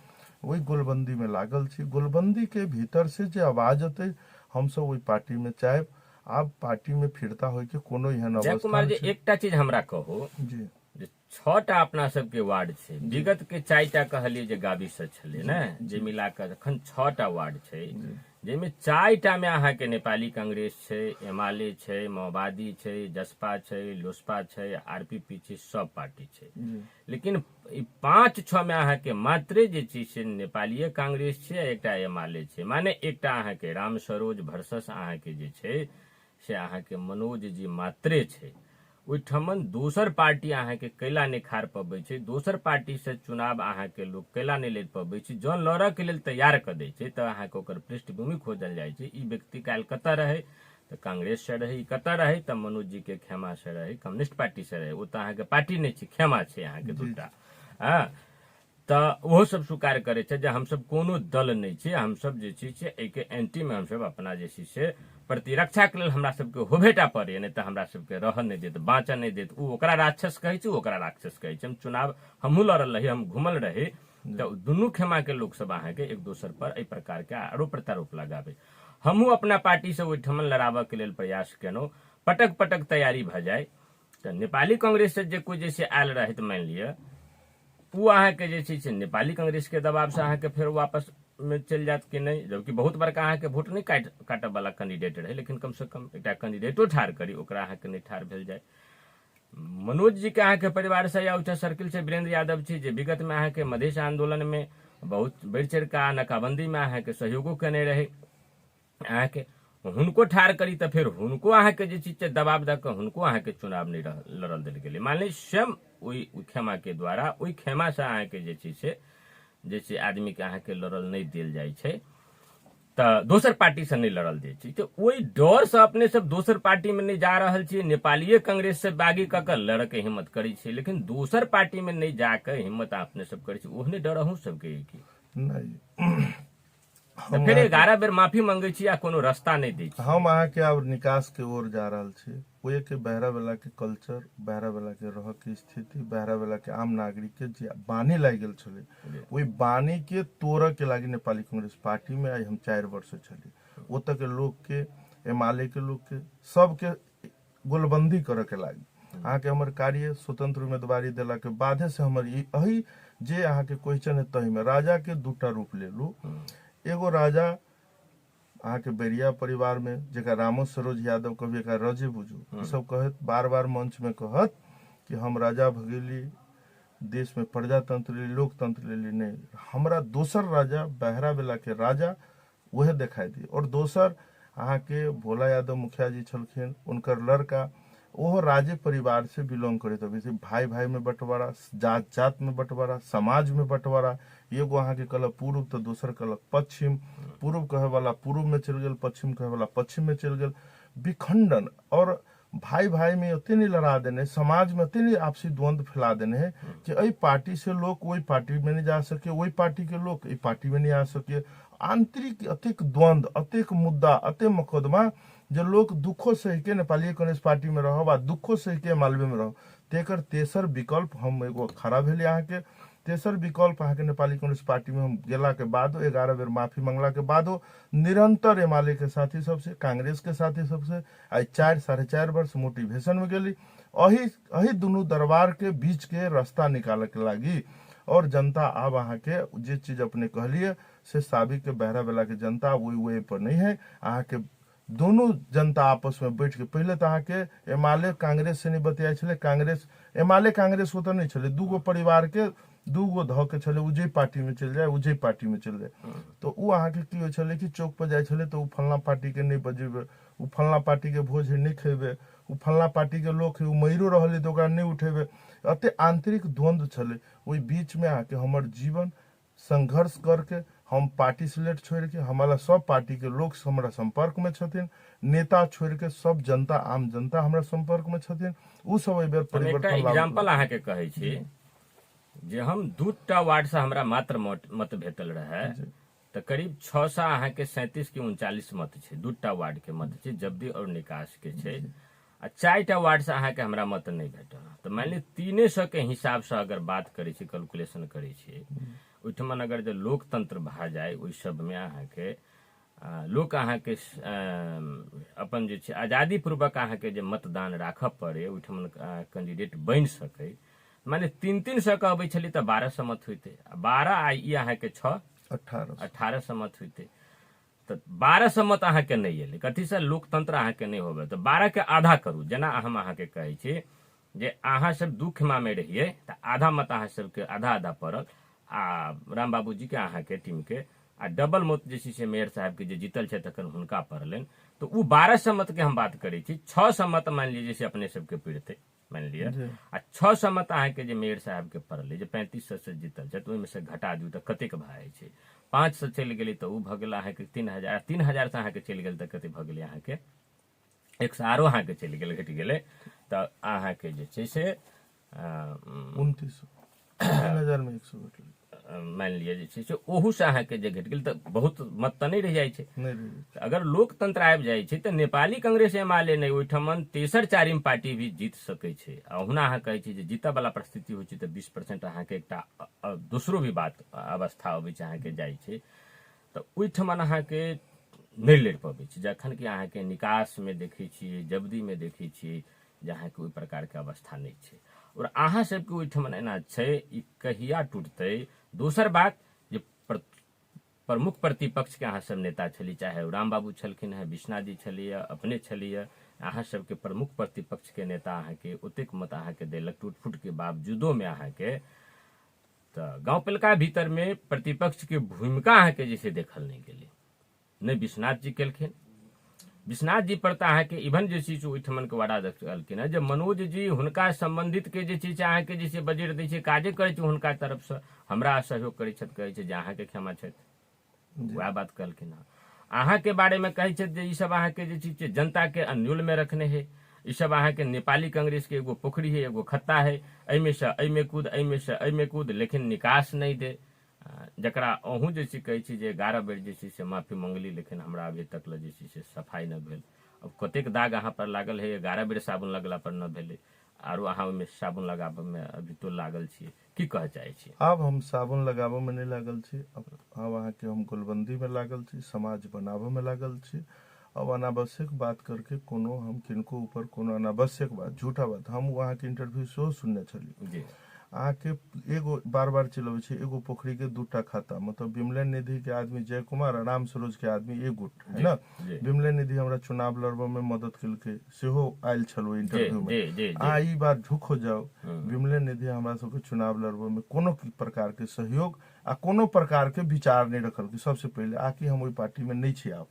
वही गोलबंदी में लागल छी। गोलबंदी के भीतर से जे आवाज अते हम सब वही पार्टी में चाहे। आप पार्टी में फिरता हो के कोनो एहन अवस्था कुमार जी एकटा चीज हमरा कहो जी, 6टा अपना सबके वार्ड छै, विगत के 4टा कहलिए जे गाबी से छले ने, जे मिला कर अखन 6टा वार्ड छै, जेमे 4टा में अहाँ के नेपाली कांग्रेस छै, एमाले छै, माओवादी छै, जसपा छै, लोसपा छै, आरपीपी छै, सब पार्टी छै। लेकिन 5-6 में अहाँ के मात्रे जे छै से नेपाली कांग्रेस छै, एकटा एमाले छै। माने एकटा अहाँ के राम सरोज वर्सेस अहाँ के जे छै से अहाँ के मनोज जी मात्रे छै। ओहिठमन दोसर पार्टी अहाँ के कैला नहीं खार पबै छै, दोसर पार्टी से चुनाव अहाँ के लोग कैला नहीं ले पबै छै। जन लड़ऽ के लेल तैयार कर दै छै तऽ अहाँ के ओकर पृष्ठभूमि खोजल जाइ छै। ई व्यक्ति काल्हि कतऽ रहे तऽ कांग्रेस से रहे, कतऽ रहे तऽ मनोज जी के खेमा से रहे, कम्युनिस्ट पार्टी से रहे। वो तो अहाँ के पार्टी नहीं छै, खेमा छै अहाँ के दूटा। हाँ तऽ ओहो सब स्वीकार करे छै जे हम सब कोनो दल नहीं छै, हम सब जे छै से एके एंटी में हम सब अपना जे छै से प्रतिरक्षा के लेल हमरा सबके होबेटा पड़े, नहीं तो हमरा सबके रह नहीं देत, बाँच नहीं देत। उ ओकरा राक्षस कहे छै, ओकरा राक्षस कहे छै। हम चुनाव हमहू लड़ल रही, हम घूमल रही, तो दुनू खेमा के लोग सब अहाँ के एक दोसर पर एहि प्रकार के आरोप प्रत्यारोप लगाबे। हमहू अपना पार्टी से ओहिठमन लड़ाबऽ के लेल प्रयास केलहुँ। पटक पटक तैयारी भ जाए तो नेपाली कांग्रेस से जे कोई जैसे आयल रहे तो मान लिया वो अहाँ के जे छै से नेपाली कांग्रेस के दबाव से अहाँ के फिर वापस में चल जात कि नहीं, जबकि बहुत बड़का अहाँ के वोट नहीं काटब वाला कैंडिडेट रहे, लेकिन कम से कम एक कैंडिडेटो ठार करी, ओकरा अहाँ के नहीं ठार भेल जाए। मनोज जी के अहाँ के परिवार से या उच्च सर्किल से वीरेंद्र यादव छी जे विगत में अहाँ के मधेश आंदोलन में बहुत बढ़ चढ़ का नाकाबंदी में अहाँ के सहयोगो केने रहे। अहाँ के हुनको ठार करी तो फिर हुनको अहाँ के जे चीज दबाव दऽ कऽ हुनको अहाँ के चुनाव नहीं लड़ल देल गेलै। मान ली स्वयं ओहि खेमा के द्वारा ओहि खेमा से अहाँ के जे छै से जैसे आदमी के अहाँ के लड़ल नहीं देल जाइ छै तऽ दोसर पार्टी से नहीं लड़ल दै छै। तो ओहि डर से अपने सब दोसर पार्टी में नहीं जा रहल छियै, नेपालीय कांग्रेस से बागी कऽ के लड़ के हिम्मत करै छै, लेकिन दोसर पार्टी में नहीं जाके हिम्मत अपने सब करै छै। ओहने डर अहूँ सबके की नहीं तो फिर 11 बेर माफी मांगे छी आ कोनो रास्ता नहीं दै छी। हम अहाँ के अब निकास के ओर जा रहल छी। ओए के बहरा बेला के कल्चर, बहरा बेला के रह के स्थिति, बहरा बेला के आम नागरिक के जे बानी लाग गेल छले, ओई बानी के तोड़ के लागी नेपाली कांग्रेस पार्टी में आई हम 4 वर्ष छली। ओत के लोग के, एमाले के लोग के, सबके गोलबंदी करे के लागी। अहाँ के हमर कार्य स्वतंत्र उम्मीदवारी देला के बादे से हमर अही जे अहाँ के क्वेश्चन है तही में राजा के दूटा रूप ले लू। एगो राजा अहाँ के बेरिया परिवार में जेका रामो सरोज यादव कभी एक रजे बुझू सब कहत, बार बार मंच में कहत कि हम राजा भगेली, देश में प्रजातंत्र लेली, लोकतंत्र लेली। नहीं, हमरा दोसर राजा बहरा बेला के राजा वह दिखाई दी। और दोसर अहाँ के भोला यादव मुखिया जी छलखिन, उनकर लड़का ओह राजे परिवार से बिलोंग करे। तो भाई भाई में बंटवारा, जात जात में बंटवारा, समाज में बंटवारा। एगो अहाँ के कहलक पूर्व तो दोसर कहलक पश्चिम, पूर्व कहे वाला पूर्व में चल गेल, पश्चिम कहे वाला पश्चिम में चल गेल। विखंडन और भाई भाई में उतने नहीं लड़ा देने, समाज में उतने आपसी द्वंद्व फैला देने हैं कि अई पार्टी से लोग वही पार्टी में नहीं जा सके, वही पार्टी के लोग ई पार्टी में नहीं आ सके। आंतरिक अतिक द्वंद्व, अतिक मुद्दा, अति मुकदमा जो लोग दुखों सही के नेपाली कांग्रेस पार्टी में रहो बा दुखों सही के मालवे में रहो। तेकर तेसर विकल्प हम एगो खड़ा भेली। अहाँ के तेसर विकल्प अहाँ के नेपाली कांग्रेस पार्टी में हम गेला के बाद 11 बेर माफी मंगला के बाद निरंतर एमाले के साथी सबसे, कांग्रेस के साथी सबसे आई 4-4.5 वर्ष मोटिवेशन में गेली। अही दोनों दरबार के बीच के रास्ता निकाले के लागी। और जनता अब अहाँ के जे चीज अपने कहलिए से साबिक के बहरा बेला के जनता वही पर नहीं है। अहाँ के दोनों जनता आपस में बैठ के, पहले तो अहाँ के एमाले कांग्रेस से नहीं बतियाई छले, कांग्रेस एमाले कांग्रेस होता नहीं छले, दूगो परिवार के दूगो ध के छले, उजे पार्टी में चल जाए, उजे पार्टी में चल जाए। तो उ अहाँ के की होय छले कि चौक पर जाय छले तो उ फलना पार्टी के नहीं बजेबे, उ फलना पार्टी के भोज नहीं खेबे, उ फलना पार्टी के लोग उ मयरो रहले तो ओकरा नहीं उठेबे। अते आंतरिक द्वंद्व छले। ओई बीच में आके हमर जीवन संघर्ष करके हम पार्टी सिलेक्ट छोड़ के हमारा सब पार्टी के लोग हमारा संपर्क में छथिन, नेता छोड़ के सब जनता, आम जनता हमारा संपर्क में छथिन। उ सब एबर परिवर्तन एग्जांपल अहाँ के कहै छी जे हम 2टा वार्ड से हमरा मात्र मत भेटल रहे तो करीब 600 अहाँ के 37 के 39 मत छे। 2टा वार्ड के मत छे, जब्दी और निकास के छे। आ 4टा वार्ड से अहाँ के हमरा मत नहीं भेटल। तो मान ली 300 के हिसाब से अगर बात करे छी, कैलकुलेशन करे छी, ओहिठमन अगर जो लोकतंत्र भा जाए ओहि सब में अहाँ के लोग अहाँ के अपन जे छै आजादी पूर्वक अहाँ के जे मतदान राख पड़े, ओहिठमन कैंडिडेट बन सके। माने 300 के अबै छली तो 1200 मत होते, 12 आ ई अहाँ के 6 1800 मत होते। तो 1200 मत अहाँ के नहीं एले, कथी से लोकतंत्र अहाँ के नहीं होबे। तो 12 के आधा करू, जेना हम अहाँ के कहै छी जे अहाँ सब दुखमा में रहिए तो आधा मत अहाँ सबके आधा आधा पड़ल। आ राम बाबू जी के अहाँ के टीम के आ डबल मत जे से मेयर साहब के जे जीतल छे तखन हुनका पड़लन। तो उ 1200 मत के हम बात करै छी। 600 मत मान लीजिए से अपने सबके पड़ते, मान लिया। आ 600 मत अहाँ के जे मेयर साहब के पड़ले, जे 3500 से जीतल छे, तो ओहिमे से घटा दियौ तो कतेक भाई छे। 5 से चल गेली तो उ भ गेल अहाँ के 3000, 3000 से अहाँ के चल गेल तो कते भ गेलै अहाँ के 100 आरो अहाँ के चल गेल, घट गेलै। तो अहाँ के जे छै से 2900 3000 में 100 घट गेलै। मान लिया जे छै से ओहू से अहाँ के जे घट गेल तो बहुत मत तो नहीं रह जाय छे। अगर लोकतंत्र आबि जाय छे तो नेपाली कांग्रेस एमाले नहीं, ओहिठमन तेसर चारिम पार्टी भी जीत सकै छे। आ ओहुना अहाँ कहै छी जे जीतऽ वाला परिस्थिति होइ छै तो 20% अहाँ के एकटा दोसरो भी बात अवस्था अबै छै, अहाँ के जाय छै तो ओहिठमन अहाँ के नहीं लड़ पबै छै। जखन कि अहाँ के निकास में देखै छियै, जब्दी में देखै छियै जहाँ के ओहि प्रकार के अवस्था नहीं छै। और अहाँ सबके ओहिठमन एना छै, ई कहिया टूटतै। दोसर बात जे प्रमुख प्रतिपक्ष के अहाँ सब नेता छली, चाहे राम बाबू छलखिन है, विश्वनाथ जी छलिए, अपने छलिए, अहाँ सबके प्रमुख प्रतिपक्ष के नेता अहाँ के ओतेक मत अहाँ के देलक टूट फूट के बावजूदो में अहाँ के तो गांव पालिका भीतर में प्रतिपक्ष के भूमिका अहाँ के जैसे देखल नहीं गेलै। नहीं विश्वनाथ जी केलखिन, विश्वनाथ जी पर अहाँ के इवन जे चीज ओहिठमन के वार्ड अध्यक्ष कहलखिन है जे मनोज जी हुनका संबंधित के जे चीज अहाँ के जैसे बजट दै छै, काजे करै छै हुनका तरफ से, हमरा सहयोग करै छथि, कहै छै जे अहाँ के क्षमा छथि, वह बात कहलखिन है। अहाँ के बारे में कहै छथि जे ई सब अहाँ के जे चीज छै जनता के अन्योल में रखने है, ई सब अहाँ के नेपाली कांग्रेस के एगो पोखरी है, एगो खत्ता है, एहिमे से एहिमे कूद, एहिमे से एहिमे कूद, लेकिन निकास नहीं दे। जकरा अहूँ जे छै कहै छी जे 11 बेर जे छै से माफी मंगली, लेकिन हमरा अभी तक ले जे छै से सफाई न भेल। अब कतेक दाग अहाँ पर लागल है, 11 बेर साबुन लगला पर न भेलै, आरो अहाँ ओहिमे साबुन लगाबऽ में अभी तो लागल छियै, की कहऽ चाहै छी? अब हम साबुन लगाबऽ में नहीं लागल छी, अब अहाँ के हम गोलबंदी में लागल छी, समाज बनाबऽ में लागल छी। अब अनावश्यक बात करके कोनो हम किनको ऊपर कोनो अनावश्यक बात, झूठा बात, हम वहाँ के इंटरव्यू सेहो सुनने छली। जी अहाँ के एगो बार बार चिलबै छै, एगो पोखरी के दूटा खाता, मतलब विमलन निधि के आदमी जय कुमार आ राम सरोज के आदमी एगो है ना। जी विमलन निधि हमरा चुनाव लड़बऽ में मदद केलकै, सेहो आयल छलो जी इंटरव्यू जी में। जी आ जी ई बात झूठ हो जाओ, विमलन निधि हमरा सबके चुनाव लड़बऽ में कोनो प्रकार के सहयोग आ कोनो प्रकार के विचार नहीं रखल कि सबसे पहले आकि हम ओई पार्टी में नहीं छी। आप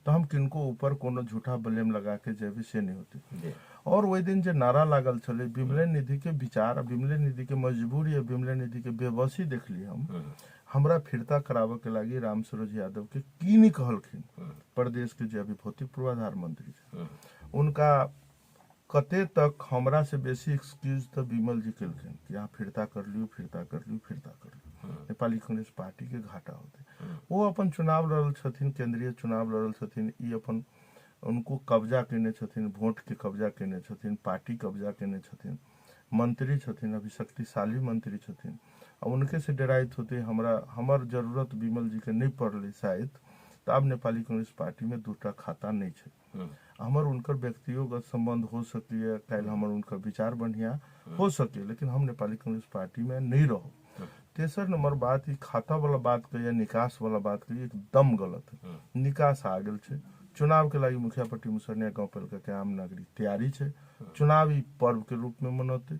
तो हम किनको ऊपर कोनो झूठा ब्लेम लगा के जेबे से नहीं होते। जी और वही दिन जो नारा लागल छले विमलन निधि के विचार, विमलन निधि के मजबूरी, विमलन निधि के बेबसी देखली हम। हमरा फिरता कराबे के लागी राम सरोज यादव के की नहीं कहलखिन, प्रदेश के जे अभी भौतिक पूर्वाधार मंत्री छै, उनका कते तक हमरा से बेसी एक्सक्यूज तो विमल जी केलखिन कि अहाँ फिरता कर लियो, फिरता कर लियो, फिरता कर लियो। नेपाली कांग्रेस पार्टी के घाटा होते। वो अपन चुनाव लड़ल छथिन, केंद्रीय चुनाव लड़ल छथिन, ई अपन उनको कब्जा केने छथिन, वोट के कब्जा केने छथिन, पार्टी कब्जा केने छथिन, मंत्री छथिन, अभी शक्तिशाली मंत्री छथिन। अब उनके से डराइत होते हमरा हमर जरूरत विमल जी के नहीं पड़ले शायद, तो अब नेपाली कांग्रेस पार्टी में दूटा खाता नहीं है। हमर उनकर व्यक्तिगत संबंध हो सके, कल हमर उनकर विचार बढ़िया हो सके, लेकिन हम नेपाली कांग्रेस पार्टी में नहीं रहो। तेसर नंबर बात, ई खाता वाला बात कहिए, निकास वाला बात कहिए, एकदम गलत है। निकास आ गेल छै, चुनाव के लागी मुखिया पट्टी मुसरनिया गांवपालिका के आम नागरिक तैयारी छै, चुनाव ई पर्व के रूप में मनौते,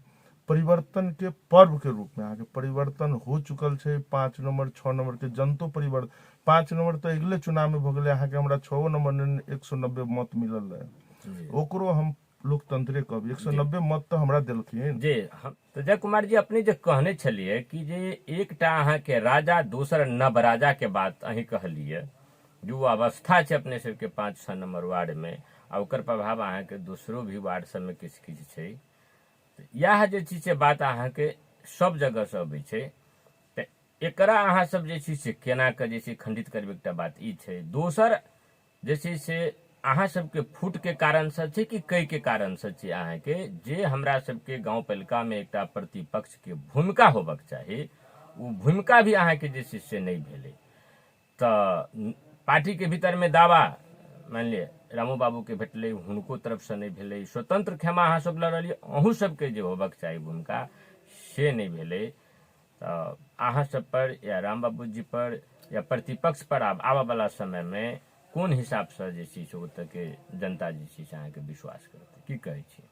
परिवर्तन के पर्व के रूप में। आगे परिवर्तन हो चुकल छै, 5 नंबर 6 नंबर के जनतो परिवर्तन, 5 नंबर तो अगले चुनाव में भगले, अहाँ के हमरा 6 नंबर 190 मत मिलल रहे, ओकरो हम लोकतंत्रे कहब, 190 मत तो हमरा देलखिन। जी हम तो जय कुमार जी अपने जो कहने छलिए कि जे एकटा अहाँ के राजा दोसर नवराजा के बात अही कहलिए, जो अवस्था छै अपने सबके 5-6 नंबर वार्ड में, आ ओकर प्रभाव अहाँ के दूसरो भी वार्ड सब में किछ किछ छै। यह जे चीज से बात अहाँ के सब जगह से अबै छै, त एकरा अहाँ सब जे छै से केना के जे छै खंडित करबे, एकटा बात ई छै। दोसर जे छै से अहाँ सबके फूट के कारण से छै कि कई के कारण से छै अहाँ के, जे हमरा सबके गांव पालिका में एकटा प्रतिपक्ष के भूमिका होबक चाही, वो भूमिका भी अहाँ के जे छै से नहीं भेलै। तो पार्टी के भीतर में दावा मान लिये रामू बाबू के भेटले, हुनको तरफ से नहीं भेलै, स्वतंत्र खेमा अहाँ सब लड़लिए, अहूँ सबके जे होबक चाही भूमिका से नहीं भेलै। तो अहाँ सब पर या राम बाबू जी पर या प्रतिपक्ष पर आबऽ वाला समय में कोन हिसाब से जे छै से ओतऽ के जनता जे छै से अहाँ के विश्वास करतै, की कहै छी?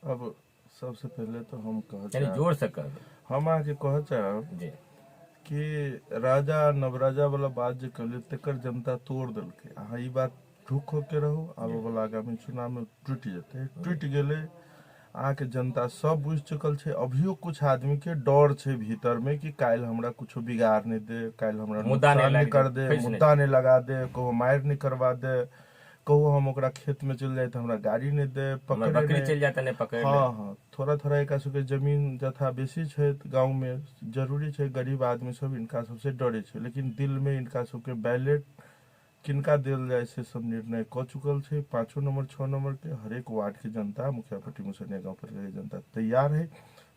अब सबसे पहले तो हम यानी जोर से कहबै। हम अहाँ के कह चाहब जी कि राजा नवराजा वाला बात जे कहले तेकर जनता तोड़ देलकै। अहाँ ई बात ढुक होके रहो, आबे वाला आगामी चुनाव में टूट जेते, टूट गेले। अहाँ के जनता सब बुझ चुकल छै। अभियो कुछ आदमी के डर छै भीतर में कि काल हमरा कुछो बिगाड़ नहीं दे, काल हमरा मुद्दा नहीं नुकसान नहीं लाग कर दे, दे, फैस मुद्दा नहीं लगा दे, कहो मार नहीं करवा दे, कहो हम ओकरा खेत में चल जाए तो हमरा गाड़ी नहीं दे, हमर पकड़े बकरी नहीं। चल जाता नहीं पकड़ ले। हाँ हाँ, थोड़ा थोड़ा एक सबके जमीन जथा बेसी छै गांव में, जरूरी छै गरीब आदमी सब इनका सबसे डरे छै, लेकिन दिल में इनका सबके बैलेट किनका देल जाए से सब निर्णय क चुकल छै। 5 नंबर 6 नंबर के हरेक वार्ड के जनता, मुखिया पट्टी मुसरनिया गांवपालिका के जनता तैयार है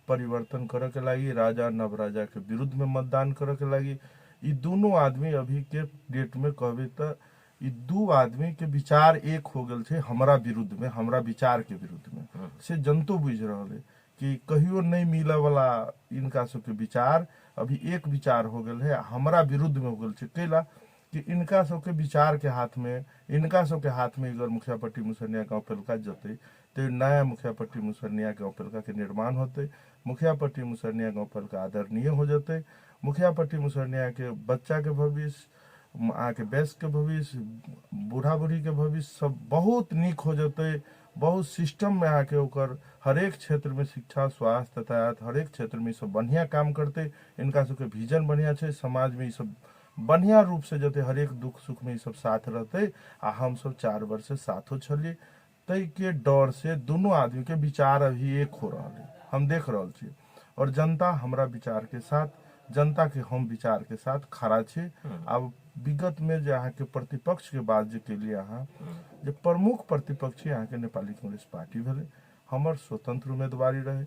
परिवर्तन करे के लागी, राजा नवराजा के विरुद्ध में मतदान करे के लागी। ई दोनों आदमी अभी के डेट में कहबे त ई दू आदमी के विचार एक हो गल छै, हमरा विरुद्ध में, हमरा विचार के विरुद्ध में से जनतो बुझ रहल है कि कहियो नहीं मिले वाला इनका सबके विचार अभी एक विचार हो गल है, हमरा विरुद्ध में हो गल छै। कैला कि इनका सबके विचार के हाथ में, इनका सबके हाथ में अगर मुखिया पट्टी मुसरनिया गांवपालिका जते तो नया मुखिया पट्टी मुसरनिया गांवपालिका के निर्माण होते, मुखिया पट्टी मुसरनिया गांवपालिका आदरणीय हो जाते, मुखिया पट्टी मुसरनिया के बच्चा के भविष्य, आके वयस्क के भविष्य, बूढ़ा बूढ़ी के भविष्य सब बहुत निक हो जाते। बहुत सिस्टम में आके ओकर हरेक क्षेत्र में शिक्षा, स्वास्थ्य यातायात हरेक क्षेत्र में सब बढ़िया काम करते। इनका सबके विजन बढ़िया छै, समाज में सब बढ़िया रूप से जते हरेक दुख सुख में सब साथ रहते। आ हम सब 4 वर्ष से साथो छलिए, तई के डर से दोनों आदमी के विचार अभी एक हो रहा है, हम देख रहा छी। और जनता हमरा विचार के साथ जनता के हम विचार के साथ खड़ा छी। अब विगत में जे अहाँ के प्रतिपक्ष के बात जे के लिए अहाँ जे प्रमुख प्रतिपक्षी अहाँ के नेपाली कांग्रेस पार्टी भेले, हमर स्वतंत्र उम्मीदवारी रहे,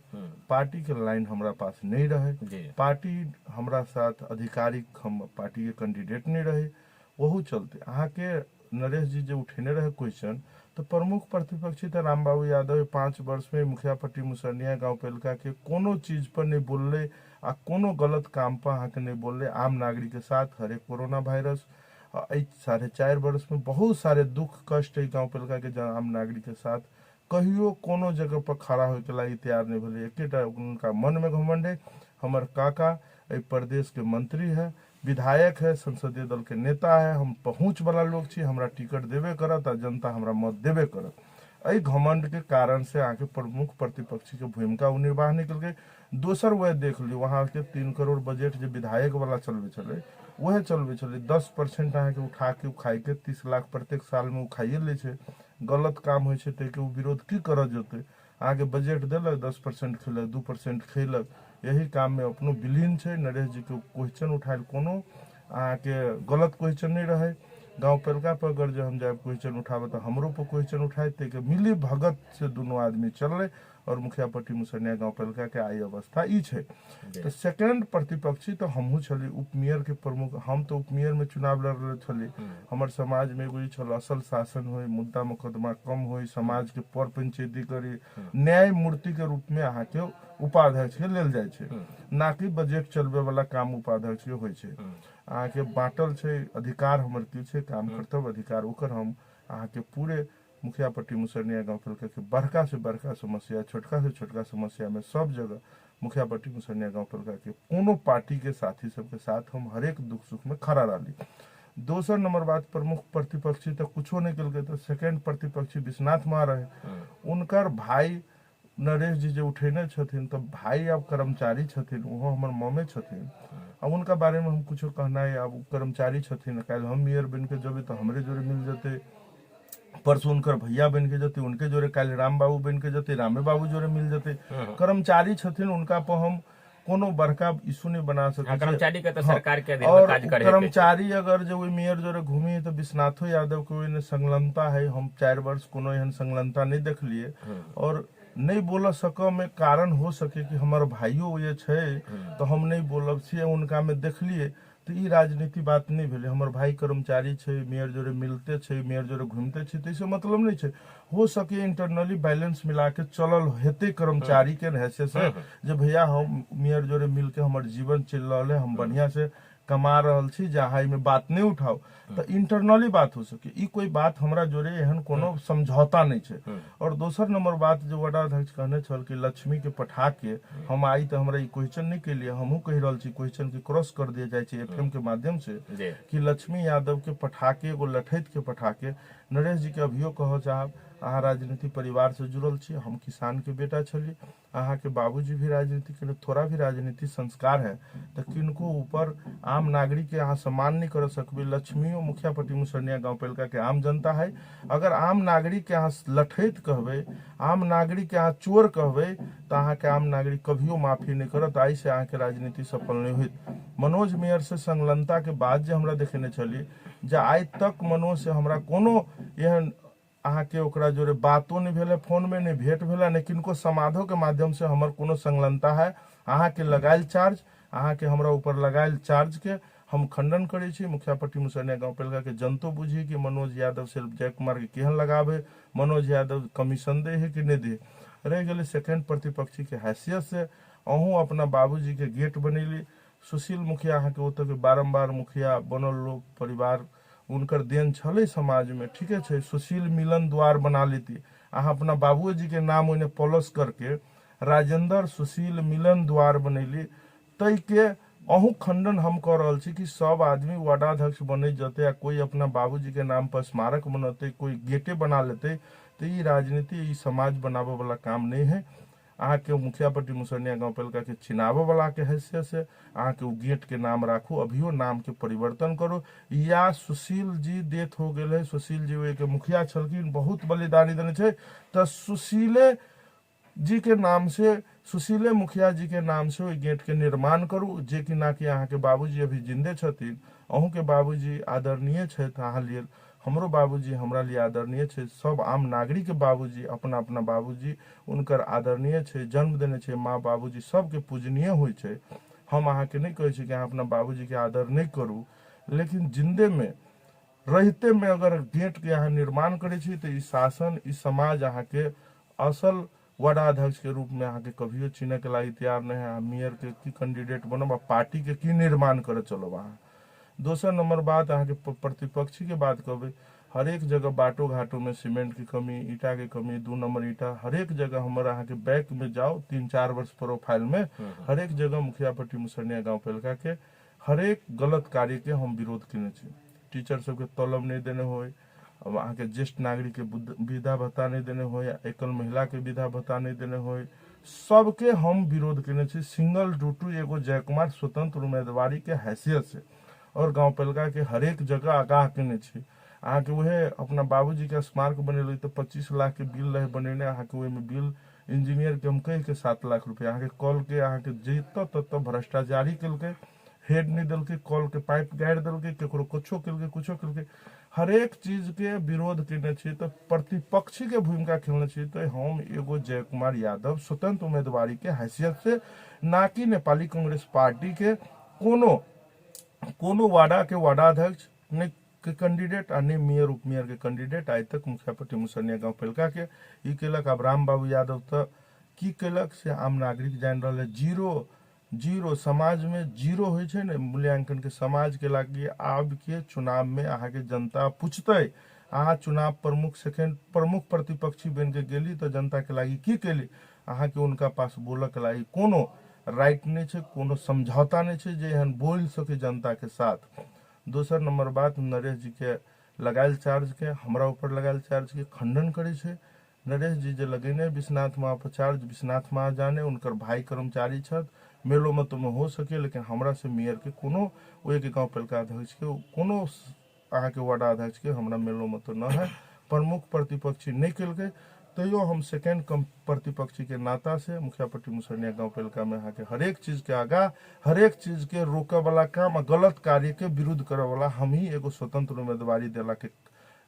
पार्टी के लाइन हमरा पास नहीं रहे, पार्टी हमरा साथ आधिकारिक हम पार्टी के कैंडिडेट नहीं रहे। वहू चलते अहाँ के नरेश जी जो उठेने रहे क्वेश्चन, तो प्रमुख प्रतिपक्षी तो रामबाबू यादव 5 वर्ष में मुखियापट्टी मुसरनिया गाउँपालिका के कोनो चीज पर नहीं बोलले आ कोनो गलत काम पर अहाँ के नहीं बोलले। आम नागरिक के साथ हरे कोरोना वायरस 4.5 वर्ष में बहुत सारे दुख कष्ट गाउँपालिका के आम नागरिक के साथ कहियो कोनो जगह पर खड़ा होके के लागि तैयार नहीं भेले। एकेटा उनका मन में घमंड है, हमर काका प्रदेश के मंत्री है, विधायक है, संसदीय दल के नेता है, हम पहुंच वाला लोग छी, हमरा टिकट देवे करत आ जनता हमरा मत देवे करत। एहि घमंड के कारण से आके प्रमुख प्रतिपक्षी के भूमिका उ निर्वाह नहीं कल गए। दोसर वह देख ली वहां के 3 करोड़ बजट जो विधायक वाला चलवे चले वह चलवे चले 10% अहाँ के उठा के खाई के 30 लाख प्रत्येक साल में उखाइए ले छे। गलत काम हो के विरोध की कर जोते आगे बजट दिलक 10% खेलक 2% खेलक, यही काम में अपनो विलीन है। नरेश जी के क्वेश्चन उठायल कोनो अहाँ के गलत क्वेश्चन नहीं रहे। गाउँपालिका पर अगर जो हम जाए क्वेश्चन उठावे तो हमरो पर क्वेश्चन उठाए के मिली भगत से दोनों आदमी चल रहे और मुखियापट्टी मुसरनिया गाउँपालिका के आई अवस्था ई है। तो सेकंड प्रतिपक्षी तो हमहू छली उपमेयर के प्रमुख, हम तो उपमेयर में चुनाव लड़ रहे छली। हमार समाज में एगो छल असल शासन हो, मुद्दा मुकदमा कम हो, समाज के पर पंचायती करी न्याय मूर्ति के रूप में अहाँ के उपाध्यक्ष के लेल जाए छे, ना कि बजट चलबे वाला काम उपाध्यक्ष के होय छे। अहाँ के बांटल छे अधिकार, हमर की छे काम कर्तव्य अधिकार, ओकर हम अहाँ के पूरे मुखियापट्टी मुसरनिया गाउँपालिका के बड़का से बड़का समस्या, छोटका से छोटका समस्या में सब जगह मुखियापट्टी मुसरनिया गाउँपालिका के कोनो पार्टी के साथी सबके साथ हम हरेक दुख सुख में खड़ा रही। दोसर नंबर बात, प्रमुख प्रतिपक्षी तो कुछो नहीं कल गए, तो सेकंड प्रतिपक्षी विश्वनाथ मां रहे, उनकर भाई नरेश जी जो उठेने छथिन, तो भाई अब कर्मचारी छथिन, वो हमर ममे छथिन। अब उनका बारे में हम कुछ कहना है, अब कर्मचारी छथिन, कल हम मेयर बन के जब तो हमरे जोरे मिल जते, परसों उनकर भैया बन के जते उनके जोरे, कल राम बाबू बन के जते रामे बाबू जोरे मिल जते। कर्मचारी छथिन, उनका पर हम कोनो बड़का इशू नहीं बना सकते। कर्मचारी के तो सरकार के अधीन में काज करे। कर्मचारी अगर जो मेयर जोरे घूमी तो विश्वनाथो यादव के संलग्नता है, हम 4 वर्ष कोनो एहन संलग्नता नहीं देख लिए और नहीं बोल सक में कारण हो सके कि हमारे भाइयों ये छे तो हम नहीं बोलब छे, उनका में देख लिए तो ई राजनीति बात नहीं भेले। हमर भाई कर्मचारी छे, मेयर जोरे मिलते छे, मेयर जोरे घूमते छे, तो इसे मतलब नहीं छे। हो सके इंटरनली बैलेंस मिला के चलल हेते कर्मचारी के हैसियत से, जो भैया हम मेयर जोरे मिल के हमर जीवन चल रहा है, हम बढ़िया से कमा रहल छी, जहाँ में बात नहीं उठाओ तो इंटरनली बात हो सके। ई कोई बात हमरा जोरे एहन कोनो समझौता नहीं छे। और दोसर नंबर बात जो वडा अध्यक्ष कहने छल कि लक्ष्मी के पठा के हम आई तो हमरा ई क्वेश्चन नहीं के लिए, हमहू कह रहल छी क्वेश्चन के क्रॉस कर दिया जाए छे एफएम के माध्यम से कि लक्ष्मी यादव के पठा के एगो लठैत के पठा के नरेश जी के अभियो कहो चाहब, अहाँ राजनीति परिवार से जुड़ल छी, हम किसान के बेटा छली, अहाँ के बाबूजी भी राजनीति के लिए थोड़ा भी राजनीति संस्कार है, तो किनको ऊपर आम नागरिक के अहाँ सम्मान नहीं कर सकबे। लक्ष्मी मुखियापट्टी मुसरनिया गाउँपालिका के आम जनता है, अगर आम नागरिक के अहाँ लठैत कहबे, आम नागरिक के अहाँ चोर कहबे, तो अहाँ के आम नागरिक कभियो माफी नहीं करत। आई से अहाँ के राजनीति सफल नहीं हुई। मनोज मेयर से संलग्नता के बाद जो हमरा देखेने छली, जे आई तक मनोज से हमरा कोनो एहन अहाँ के ओकरा जोरे बातो नहीं भेले, फोन में नहीं भेंट भेला, नहीं किनको समाधो के माध्यम से हमर कोनो संलग्नता है। अहाँ के लगायल चार्ज, अहाँ के हमरा ऊपर लगायल चार्ज के हम खंडन करे छी। मुखियापट्टी मुसरनिया गाउँपालिका के जनतो बुझी कि मनोज यादव से जय कुमार के केहन लगावे, मनोज यादव कमीशन दे है कि नहीं दे। रह गए सेकंड प्रतिपक्षी के हैसियत से अहूँ अपना बाबूजी के गेट बनेली। सुशील मुखिया अहाँ के ओतऽ के बारम्बार मुखिया बनल लोग परिवार, उनकर देन छले समाज में, ठीक है। सुशील मिलन द्वार बना लेती, अहाँ अपना बाबूजी के नाम उन्हें प्लस करके राजेंद्र सुशील मिलन द्वार बनेली। तय के अहू खंडन हम कर रहल छी कि सब आदमी वार्डाध्यक्ष बने जते या कोई अपना बाबूजी के नाम पर स्मारक बनते, कोई गेटे बना लेते, तो ये राजनीति, ये समाज बनावे वाला काम नहीं है। अहाँ के मुखियापट्टी मुसरनिया गाउँपालिका के चिनावे वाला के हैसियत से अहाँ के गेट के नाम राखू, अभियो नाम के परिवर्तन करो। या सुशील जी डेथ हो गए, सुशील जी के मुखिया छलखिन, बहुत बलिदानी देने छे, तो सुशीले जी के नाम से सुशीले मुखिया जी के नाम से ओहि गेट के निर्माण करू, जे कि ना कि अहाँ के बाबूजी अभी जिंदे छथिन। अहूँ के बाबूजी आदरणीय छथि, अहाँ लिए हमरो बाबूजी हमरा लिए आदरणीय छै। सब आम नागरिक के बाबूजी अपना अपना बाबूजी उनकर आदरणीय छै, जन्म देने छै माँ बाबूजी सबके पूजनीय होइ छै। हम अहाँ के नहीं कहै छी कि अहाँ अपना बाबूजी के आदर नहीं करू, लेकिन जिंदे में रहते में अगर गेट के अहाँ निर्माण करे छी तो ई शासन ई समाज अहाँ के असल वार्ड अध्यक्ष के रूप में अहाँ के कभियो चीने के लागी तैयार नहीं है। मेयर के की कैंडिडेट बनब आ पार्टी के की निर्माण करे चलब अहाँ। दोसर नंबर बात अहाँ के प्रतिपक्षी के बात कहबे, हर एक जगह बाटो घाटों में सीमेंट की कमी, ईटा के कमी, 2 नंबर ईटा हर एक जगह हमारा अहाँ के बैक में जाओ 3-4 वर्ष प्रोफाइल में हर एक जगह मुखियापट्टी मुसरनिया गांव पेलका के हर एक गलत कार्य के हम विरोध केने छी। टीचर सबके तलब नहीं देने होय, अब अहाँ के ज्येष्ठ नागरिक के विधा भत्ता नहीं देने होय, एकल महिला के विधा भत्ता नहीं देने होय, सबके हम विरोध केने छी। सिंगल ड्यूटी एगो जयकुमार स्वतंत्र उम्मीदवारी के हैसियत से और गांव पेलका के हर एक जगह आगाह केने छी। अहाँ के वहे अपना बाबूजी के स्मारक बनेले तो 25 लाख के बिल रहे बनेने, अहाँ के ओहि में बिल इंजीनियर के हम कह के 7 लाख रुपया अहाँ के कॉल के अहाँ के जत तत भ्रष्टाचारी केलके, हेड नहीं दिलके, कॉल के पाइप गाड़ि दिलके, केकरो कुछो केलके कुछो केलके, हर एक चीज के विरोध केने छी। तो प्रतिपक्षी के भूमिका खेलने छी। तो हम एगो जयकुमार यादव स्वतंत्र उम्मीदवारी के हैसियत से, ना कि नेपाली कांग्रेस पार्टी के कोनो वार्डा के वार्डाध्यक्ष ने के कैंडिडेट आ ने मेयर उपमेयर के कैंडिडेट आज तक मुखियापट्टी मुसरनिया गांव पेलका के ई केलक। अब राम बाबू यादव तो की केलक से आम नागरिक जान रहा है। जीरो समाज में जीरो होइ छै ने मूल्यांकन के समाज के लागी आब के चुनाव में अहाँ के जनता पूछते अहाँ चुनाव प्रमुख सेकेंड प्रमुख प्रतिपक्षी बन के गेली तो जनता के लागी की केली, अहाँ के उनका पास बोलऽ के लागी कोनो राइट नहीं छै, कोनो समझौता नहीं छै जे एहन बोल सके जनता के साथ। दोसर नंबर बात, नरेश जी के लगायल चार्ज के हमरा ऊपर लगायल चार्ज के खंडन करे छै। नरेश जी जे लगेने विश्वनाथ माँ पर चार्ज, विश्वनाथ माँ जाने उनकर भाई कर्मचारी छथ, मेलो में तो में हो सके, लेकिन हमरा से मेयर के कोनो ओए के गांव पेलका अध्यक्ष के कोनो अहाँ के वार्ड अध्यक्ष के हमरा मेलो में तो न है। प्रमुख प्रतिपक्षी नहीं केलके तैयो हम सेकेंड प्रतिपक्षी के नाता से मुखियापट्टी मुसरनिया गांव पेलका में अहाँ के हर एक चीज के आगा हर एक चीज के रोके वाला काम, गलत कार्य के विरुद्ध करे वाला हम ही एगो स्वतंत्र उम्मीदवारी देला के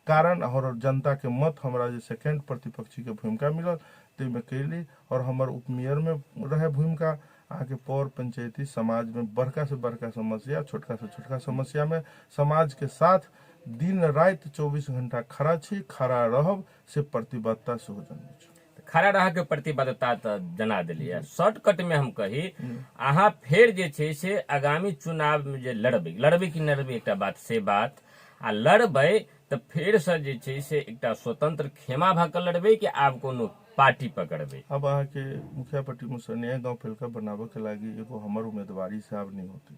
कारण और जनता के मत हमरा जे सेकेंड प्रतिपक्षी के भूमिका मिलल ते कैली। और हमार उपमेयर में रहे भूमिका अहाँ के पौर पंचायती समाज में बड़का से बड़का समस्या, छोटका से छोटका समस्या में समाज के साथ दिन रात 24 घंटा खड़ा छी, खड़ा रहब से प्रतिबद्धता से हो जाने खड़ा रह के प्रतिबद्धता तो जना दिलिए। शॉर्टकट में हम कही अहाँ फेर जे छै से आगामी चुनाव में जे लड़बे कि नहीं लड़बे एकटा बात से बात आ लड़बे तो फेर से जे छै से एकटा स्वतंत्र खेमा भऽ कऽ लड़बे कि आब कोनो पार्टी पकड़बे। अब अहाँ के मुखियापट्टी मुसरनिया गांव पेलका बनाबे के लागी एगो हमर उम्मीदवारी से आब नहीं होती।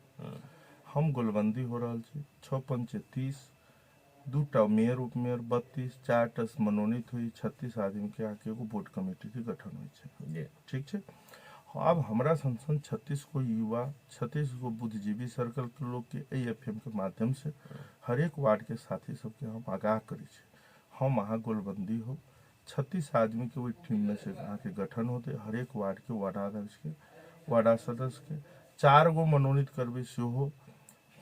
हम गोलबंदी हो रहा छी, 6-5-30 2टा मेयर उपमेयर 32 4टा मनोनीत हुई 36 आदमी के आके एगो बोर्ड कमेटी के गठन हुई छै। ठीक छै। अब हमरा संसद 36 को युवा 36 को बुद्धिजीवी सर्कल के लोग के एएफएम के माध्यम से हर एक वार्ड के साथी सबके हम आगाह करी छै। हम अहाँ गोलबंदी हो 36 आदमी के वही टीम में से अहाँ के गठन होते, हर एक वार्ड के वार्डाध्यक्ष के वार्डा सदस्य के 4 गो मनोनीत करबे सेहो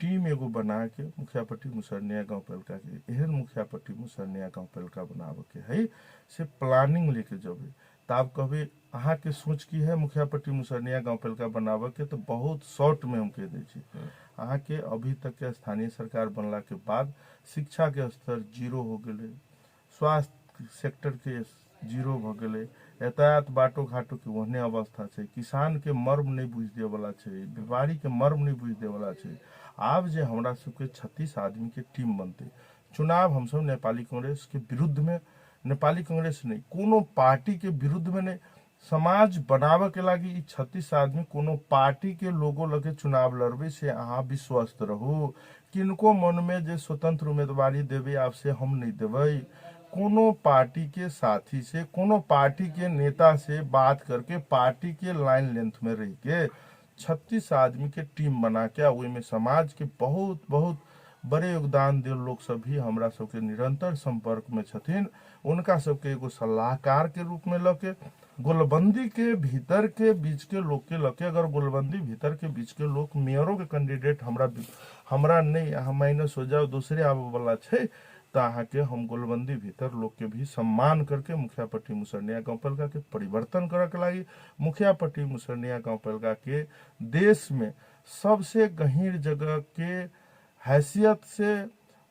टीम एगो बना के मुखियापट्टी मुसरनिया गांव पेलका के एहन मुखियापट्टी मुसरनिया गांव पेलका बनावे के है से प्लानिंग लेके जबे। तब कहबे अहाँ के सोच की है मुखियापट्टी मुसरनिया गांव पेलका बनावे के, तो बहुत शॉर्ट में हम कह दे छी। अहाँ के अभी तक के स्थानीय सरकार बनला के बाद शिक्षा के स्तर 0 हो गए, स्वास्थ्य सेक्टर के 0 भ गए, यातायात बाटो घाटो के वहने अवस्था छै, किसान के मर्म नहीं बुझ दे वाला छै, व्यापारी के मर्म नहीं बुझ दे वाला छै। आब जे हमरा सबके 36 आदमी के टीम बनते, चुनाव हम सब नेपाली कांग्रेस के विरुद्ध में, नेपाली कांग्रेस नहीं कोनो पार्टी के विरुद्ध में नहीं, समाज बनावे के लागी 36 आदमी कोनो पार्टी के लोगो लगे चुनाव लड़बे से अहाँ विश्वस्त रहू। किनको मन में जे स्वतंत्र उम्मीदवारी देवे आपसे हम नहीं देवे, कोनो पार्टी के साथी से कोनो पार्टी के नेता से बात करके पार्टी के लाइन लेंथ में रह के 36 आदमी के टीम बना के ओहि में समाज के बहुत बहुत बड़े योगदान दे लोग सब भी हमरा सबके निरंतर संपर्क में छथिन। उनका सबके एगो सलाहकार के रूप में लके गोलबंदी के भीतर के बीच के लोग के लके, अगर गोलबंदी भीतर के बीच के लोग मेयरों के कैंडिडेट हमरा नहीं अहाँ माइनस हो जाओ दूसरे आवे वाला छे, तो अहाँ के हम गोलबंदी भीतर लोग के भी सम्मान करके मुखिया पट्टी मुसरनिया गांव पालिका के परिवर्तन करे के लागी मुखिया पट्टी मुसरनिया गांव पालिका के देश में सबसे गहीर जगह के हैसियत से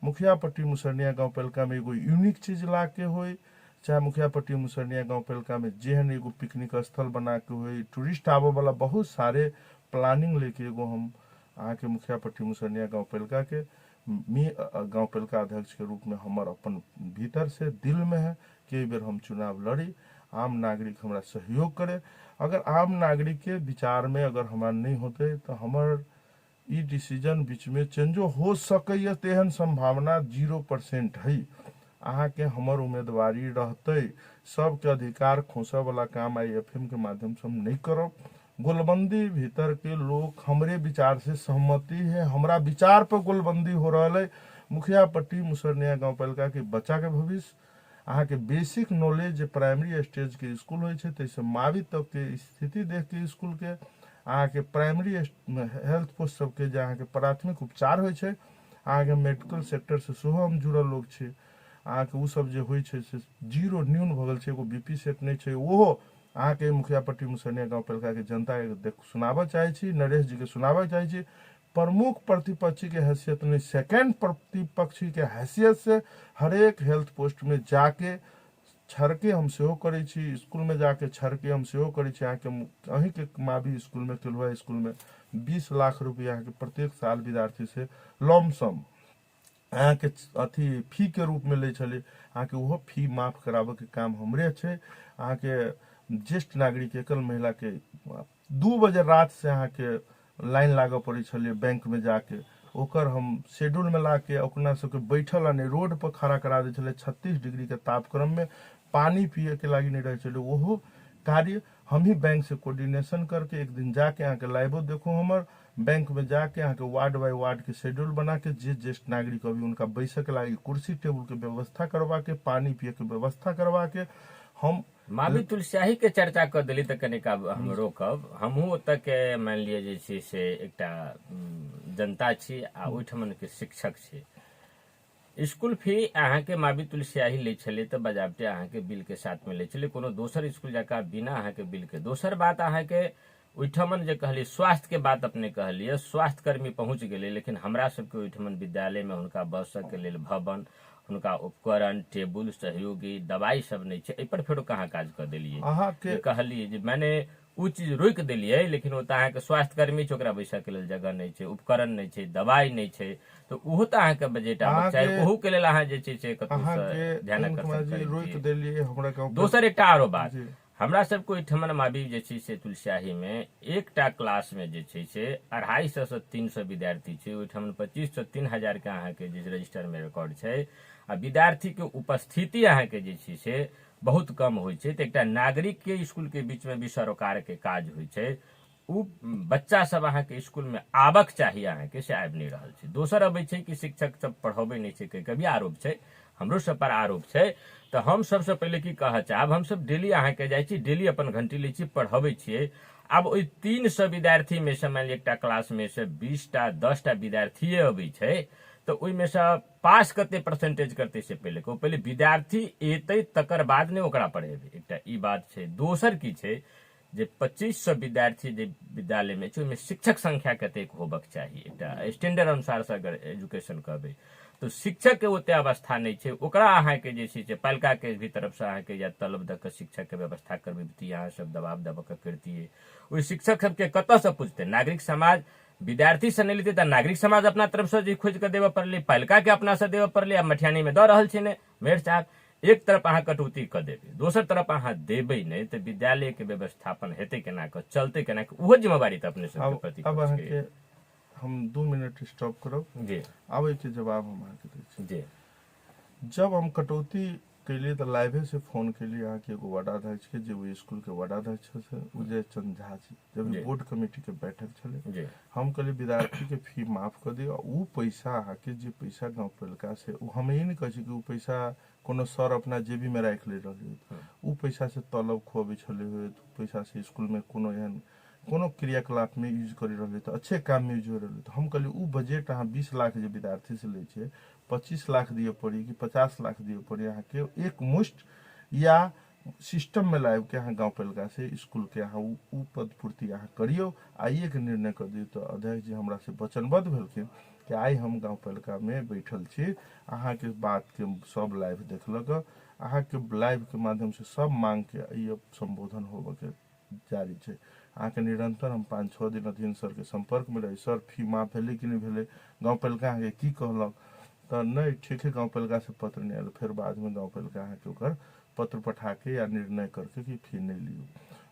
मुखिया पट्टी मुसरनिया गांव पालिका में एगो यूनिक चीज ला के होई, चाहे मुखिया पट्टी मुसरनिया गांव पालिका में जेहन एगो पिकनिक स्थल बना के होई, टूरिस्ट आवे वाला बहुत सारे प्लानिंग लेके एगो हम अहाँ के मुखिया पट्टी मुसरनिया गांव पालिका के गांव पालिका अध्यक्ष के रूप में हमर अपन भीतर से दिल में है कि एहि बेर हम चुनाव लड़ी, आम नागरिक हमरा सहयोग करे। अगर आम नागरिक के विचार में अगर हमार नहीं होते तो हमर ई डिसीजन बीच में चेंजो हो सके, तेहन संभावना 0% है। अहाँ के हमर उम्मीदवारी रहते, सबके अधिकार खोसा वाला काम IFM के माध्यम से हम नहीं करब। गोलबंदी भीतर के लोग हमरे विचार से सहमति है, हमरा विचार पर गोलबंदी हो रहा है। मुखिया पट्टी मुसरनिया गांव पालिका के बच्चा के भविष्य अहाँ के बेसिक नॉलेज प्राइमरी स्टेज के स्कूल होय छै, तैसे मावी तक के स्थिति देख के स्कूल के अहाँ के प्राइमरी हेल्थ पोस्ट सबके जे अहाँ के प्राथमिक उपचार होय छै, अहाँ के मेडिकल सेक्टर से सेहो हम जुड़ल लोग छै, अहाँ के उ सब जे होय छै से 0 न्यून भ गेल छै, एगो BP सेट नहीं छै, ओहो अहाँ के मुखिया पट्टी मुसरनिया गांव पालिका के जनता के सुनाबा चाहे छी, नरेश जी के सुनाबा चाहे छी। प्रमुख प्रतिपक्षी के हैसियत में सेकंड प्रतिपक्षी के हैसियत से हर एक हेल्थ पोस्ट में जाके छरके हम सेहो करे छी, स्कूल में जाके छरके हम सेहो करे छी। अहीं के मावी स्कूल में तिलवा स्कूल में 20 लाख रुपया के प्रत्येक साल विद्यार्थी से लमसम अहाँ के अथी फी के रूप में ले चले, अहाँ के वो फी माफ कराबे के काम हमरे छे। अहाँ के ज्येष्ठ नागरिक एकल महिला के 2 बजे रात से अहाँ के लाइन लागो पड़े छले बैंक में जाके, ओकर हम शेड्यूल में लाके अपना सबके बैठल आने रोड पर खड़ा करा दे छले। 36 डिग्री के तापक्रम में पानी पिए के लागी नहीं रहे चले, ओहो कार्य हम ही बैंक से कोऑर्डिनेशन करके एक दिन जाके अहाँ के लाइवो देखो हमर बैंक में जाके अहाँ के वार्ड बाय वार्ड के शेड्यूल बना के जे ज्येष्ठ नागरिक अभी उनका बैठक के लागी कुर्सी टेबुल के व्यवस्था करवा के, पानी पिए के व्यवस्था करवा के हम मावी तुलसियाही के चर्चा कर दिली तो कनिक हम रोकब। हमहू तक मान लिये जे छै से एकटा जनता छी आ ओहिठमन के शिक्षक छी। स्कूल फी अहाँ के मावी तुलसियाही ले छले तो बजाबते अहाँ के बिल के साथ में ले छले, कोनो दोसर स्कूल जाका बिना अहाँ के बिल के। दोसर बात अहाँ के ओहिठमन जे कहली स्वास्थ्य के बात अपने कहलिए, स्वास्थ्य कर्मी पहुंच गेले, लेकिन हमरा सबके ओहिठमन विद्यालय में हुनका बसक के लेल भवन, उनका उपकरण, टेबुल, सहयोगी, दवाई सब नहीं है। पर फेरो कहाँ काज कर दिलिए अहाँ के कहलिए जे मैंने उ चीज रोक दिलिए, लेकिन ओतऽ अहाँ के स्वास्थ्य कर्मी छै, ओकरा बैसा के लेल जगह नहीं है, उपकरण नहीं है, दवाई नहीं है, तो ओहो तऽ अहाँ के बजट आबक चाही, ओहो के लेल अहाँ जे छै से कतौ से ध्यान आकर्षण रोक देलिए हमरा गांव। दोसर एकटा आरो बात, हमरा सबको ओहिठमन मावी जे छै से तुलसियाही में एकटा क्लास में जे छै से 250 से 300 विद्यार्थी छै, ओहिठमन 25 से 3000 के अहाँ के जे रजिस्टर में रिकॉर्ड छै, आ विद्यार्थी के उपस्थिति अहाँ के जे छै से बहुत कम होइ छै। तऽ एकटा नागरिक के स्कूल के बीच में भी सरोकार के काज होइ छै, उ बच्चा सब अहाँ के स्कूल में आबक चाहिए, अहाँ के से आबि नहीं रहल छै। दोसर अबै छै कि शिक्षक सब पढ़ाबे नहीं छै, कभी आरोप छै, हमरो सब पर आरोप छै। तो हम सबसे पहले की कह चाहब, हम सब डेली अहाँ के जाइ छी, डेली अपन घंटी लै छी, पढ़ाबे छियै। आब ओहि 300 विद्यार्थी में से मान लिया एकटा क्लास में से 20टा 10टा विद्यार्थी अबै छै, तो ओहिमे से पास कते परसेंटेज करते से पहले विद्यार्थी एतै तकर बाद ने ओकरा पढ़ेबै, एकटा ई बात छै। दोसर की छै जे 2500 विद्यार्थी जे विद्यालय में छै, ओहिमे शिक्षक संख्या कतेक होबक चाही, एकटा स्टैंडर्ड अनुसार से अगर एजुकेशन कहबै तो शिक्षक के ओते अवस्था नहीं छै। ओकरा अहाँ के जे छै से पालिका के भी तरफ से अहाँ के या तलब द के शिक्षक के व्यवस्था करबैती, अहाँ सब दबाव दबा के करतियै। ओहि शिक्षक सबके कतऽ से पूछते, नागरिक समाज विद्यार्थी से नहीं लेते तो नागरिक समाज अपना तरफ से जे खोज के देवे पड़ले, पालिका के अपना से देवे पड़ले, आ मठियानी में दऽ रहल छै ने मेयर साहब। एक तरफ अहाँ कटौती कर देबै, दोसर तरफ अहाँ देबै नहीं, तो विद्यालय के व्यवस्थापन हेतै केना के, चलते केना के, उहो जिम्मेवारी तऽ अपने सबके प्रति। अब अहाँ के हम 2 मिनट स्टॉप करब जी, आबै के जवाब हम अहाँ के दै छी जी। जब हम कटौती कैलिए तो लाइवे से फोन कैलिए यहाँ के एगो वडाध्यक्ष के जे वो स्कूल के वडाध्यक्ष से उदय चंद झा जी जब जी। बोर्ड कमेटी के बैठक चले जी हम कहलिए विद्यार्थी के फी माफ कर दिए उ पैसा आके जे पैसा गाँव पालिका से उ हमें ये नहीं कहे कि उ पैसा कोनो सर अपना जेबी में राख ले रही उ पैसा से तलब खुआबे छले हुए पैसा से स्कूल में कोनो एहन कोनो क्रियाकलाप में यूज कर रहे तो अच्छे काम में यूज हो रहे तो हम कहलिए उ बजट अहाँ 20 लाख जो विद्यार्थी से ले छे 25 लाख दिए पड़ी कि 50 लाख दिए पड़ी अहाँ के एक मुश्त या सिस्टम में लाइव के अहाँ गाँव पालिका से स्कूल के अहाँ उ पद पूर्ति अहाँ करियो आइए के निर्णय कर दियो तो अध्यक्ष जी हमरा से वचनबद्ध भेलखिन कि आई हम गाँव पालिका में बैठल छी अहाँ के बात के सब लाइव देखलक अहाँ के लाइव के माध्यम से सब मांग के ये संबोधन होबे के जारी है अहाँ के निरंतर हम 5-6 दिन अधीन सर के संपर्क में रही सर फी माफ भेले कि नहीं भेले गाँव पालिका अहाँ के की कहलक तो नहीं ठीक है गाँव पालिका से पत्र नहीं आयल फिर बाद में गाँव पालिका अहाँ के ओकर पत्र पठा के या निर्णय करके कि फी नहीं लियो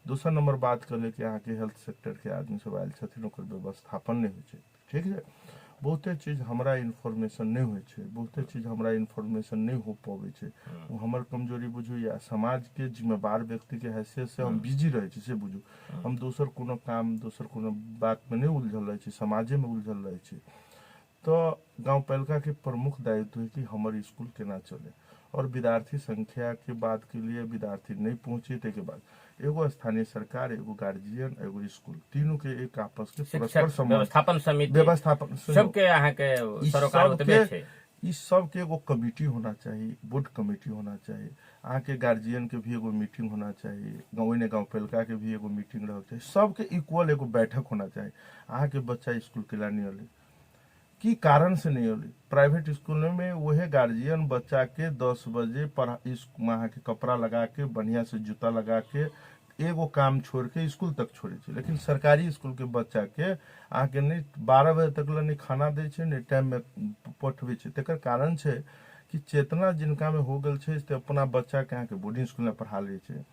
दूसरा नंबर बात कर ले कि अहाँ के हेल्थ सेक्टर के आदमी सब आयल छथिन ओकर व्यवस्थापन नहीं होइ छै ठीक है बहुते चीज हमरा इन्फॉर्मेशन नहीं होइ छै बहुते चीज हमरा इन्फॉर्मेशन नहीं हो पावे छै वो हमर कमजोरी बुझू या समाज के जिम्मेवार व्यक्ति के हैसियत से हम बिजी रहे छी से बुझू हम दोसर कोनो काम दोसर कोनो बात में नहीं उलझल रहे छी समाजे में उलझल रहे छी तो गांव पालिका के प्रमुख दायित्व है कि हमारे स्कूल केना चले और विद्यार्थी संख्या के बात के लिए विद्यार्थी नहीं पहुंचे के बाद एगो स्थानीय सरकार एगो गार्जियन एगो स्कूल तीनों के एक आपस के परस्पर संबंध व्यवस्थापन समिति व्यवस्थापन सबके अहाँ के सरोकार ओतबे छै इस सब के एगो कमिटी होना चाहिए बोर्ड कमिटी होना चाहिए अहाँ के गार्जियन के भी एगो मीटिंग होना चाहिए गाँव पालिका के भी एगो मीटिंग रह चाहिए सबके इक्वल एगो बैठक होना चाहिए अहाँ के बच्चा स्कूल के ला नहीं अली की कारण से नहीं होली प्राइवेट स्कूल में वह गार्जियन बच्चा के 10 बजे वहाँ के कपड़ा लगा के बढ़िया से जूता लगा के एगो काम छोड़ के स्कूल तक छोड़े छे लेकिन सरकारी स्कूल के बच्चा के आके नहीं 12 बजे तक नहीं खाना दे छे नहीं टाइम में पठवे छे तेकर कारण छे कि चेतना जिनका में हो गल छे अपना बच्चा के आके बोर्डिंग स्कूल में पढ़ा ले छे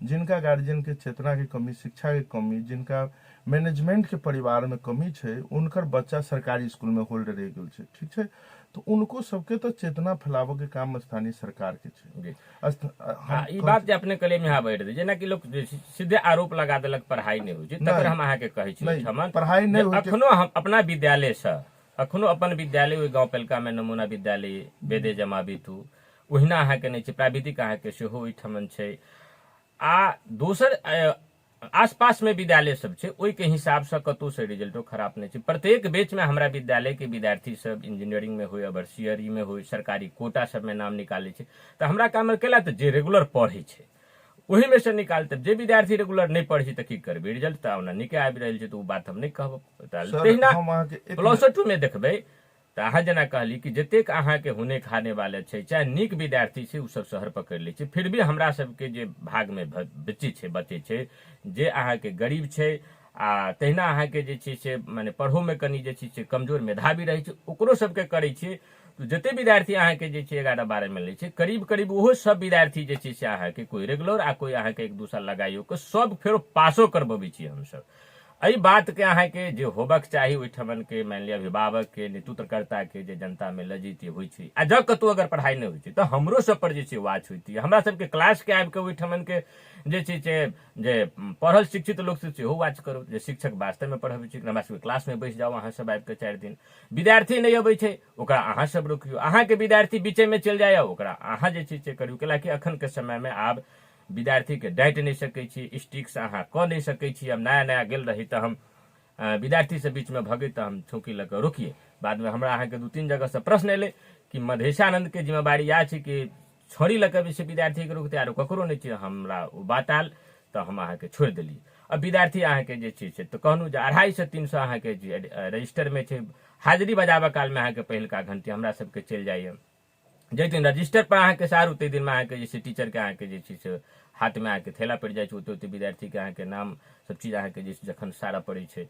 जिनका गार्जियन के चेतना की कमी शिक्षा की कमी जिनका मैनेजमेंट के परिवार में कमी है उनकर बच्चा सरकारी स्कूल में होल्ड रह गल है ठीक है तो उनको सबके तो चेतना फैलावे के काम स्थानीय सरकार के ई बात जे अपने कले में यहाँ बैठ दे जेना कि लोग सीधे आरोप लगा देलक पढ़ाई नहीं होइ छै तकर हम अहाँ के कहै छी हमन पढ़ाई नहीं होइ अखनो हम अपना विद्यालय से अखनो अपन विद्यालय ओहि गाँव पालिका में नमूना विद्यालय वेदे जमाबितु ओहिना अहाँ के नहीं छै प्राविधिक अहाँ के सेहो ओहिठमन छै आ दोसर आसपास में विद्यालय सब छै ओहि के हिसाब से कतौ से रिजल्टो खराब नहीं छै प्रत्येक बेच में हमरा विद्यालय के विद्यार्थी सब इंजीनियरिंग में होय अबरसियरी में होय सरकारी कोटा सब में नाम निकाले छै तो हमरा काम केला तो जे रेगुलर पढ़े छै वही में से निकालते जे विद्यार्थी रेगुलर नहीं पढ़े तो की करबे रिजल्ट तो ओना नीके आबि रहल छै तो बात हम नहीं कहब तहिना +2 में देखबै तो अहाँ जना कहली कि जतेक अहाँ के हुने खाने वाले छै चाहे नीक विद्यार्थी छै उ सब शहर पकड़ ले छै फिर भी हमरा सबके जे भाग में बच्चे छै जे अहाँ के गरीब छै आ तहिना अहाँ के जे छै से माने पढ़ो में कनी जे छै से कमजोर मेधावी रहे छै ओकरो सबके करे छै तो जते विद्यार्थी अहाँ के जे छै 11-12 में ले छै करीब करीब ओहो सब विद्यार्थी जे छै से अहाँ के कोई रेगुलर आ कोई अहाँ के 1-2 साल लगाइयो के सब फेरो पासो करबबै छी हम सब एहि बात के अहाँ के जे होबक चाही ओहिठमन के मान लिया अभिभावक के नेतृत्वकर्ता के जे जनता में लजित होइ छै आ जब कतौ अगर पढ़ाई नहीं होइ छै तो हमरो सब पर जे छै वाच होती हमरा सबके क्लास के आबि के ओहिठमन के जे छै जे पढ़ल शिक्षित लोग से सेहो वाच करू जे शिक्षक वास्तव में पढ़बै छै हमरा सबके क्लास में बैस जाओ अहाँ सब आबि के 4 दिन विद्यार्थी नहीं अबै छै ओकरा अहाँ सब रोकियो अहाँ के विद्यार्थी बीचे में चल जाय ओकरा अहाँ जे छै से करियो कैला कि अखन के समय में आब विद्यार्थी के डांट नहीं सकै छी स्टिक से अहाँ क नहीं सकै छी हम नया गेल रही तो हम विद्यार्थी से बीच में भगे तो हम छौकी लग रोकिए बाद में हमरा अहाँ के 2-3 जगह से प्रश्न एले कि मधेशानंद के जिम्मेवारी या छै कि छोड़ी लग विषय विद्यार्थी के रोकते आरो ककरो नहीं छै हमरा ओ बात आल तो हम अहाँ के छोड़ देली अब विद्यार्थी अहाँ के जे छै से तो कहनु जे 250 से 300 अहाँ के रजिस्टर में छै हाजिरी बजाबे काल में अहाँ के पहिलका घंटी हमरा सबके चल जाइए जै दिन रजिस्टर पर अहाँ के सारू ते दिन में अहाँ के जे टीचर के अहाँ के जे छै से हाथ में अहाँ के थैला पड़ जाय छै ओते विद्यार्थी के अहाँ के नाम सब चीज अहाँ के जे जखन सारा पड़े छै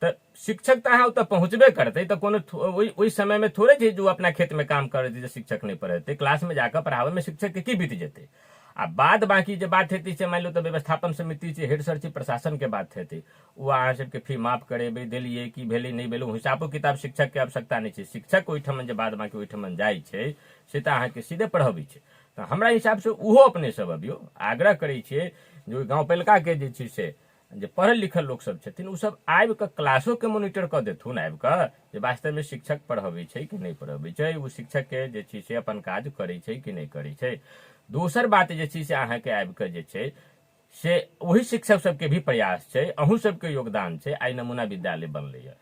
तो शिक्षक तो अहाँ ओतऽ पहुंचबे करते तो कोनो ओहि समय में थोड़े छै जो अपना खेत में काम कर रहे शिक्षक नहीं पढ़ेते क्लास में जाकर पढ़ावे में शिक्षक के की बीत जेते आ बाद बाकी जो बात हेती से मान लो तो व्यवस्थापन समिति छै हेड सर छै प्रशासन के बात हेते वो अहाँ सबके फी माफ करेबे देलिए की भेले नहीं भेले हिसाबो किताब शिक्षक के आवश्यकता नहीं छै शिक्षक ओहिठमन जे बाद बाकी ओहिठमन जाइ छै से तो अहाँ के सीधे पढ़ाबै छै तो हमरा हिसाब से उहो अपने सब अभियो आग्रह करै छियै जो गाँव पालिका के जे छै से जे पढ़ल लिखल लोग सब छथिन उ सब आबि कऽ क्लासो के मॉनिटर कऽ देथुन आबि कऽ जे वास्तव में शिक्षक पढ़बै छै कि नहीं पढ़बै छै, उ शिक्षक के जे छै से अपन काज करै छै कि नहीं करै छै। दोसर बात जे छै से अहाँके आबि कऽ जे छै से वही शिक्षक सबके भी प्रयास छै, अहूँ सबके योगदान छै। आइ नमूना विद्यालय बनलैया,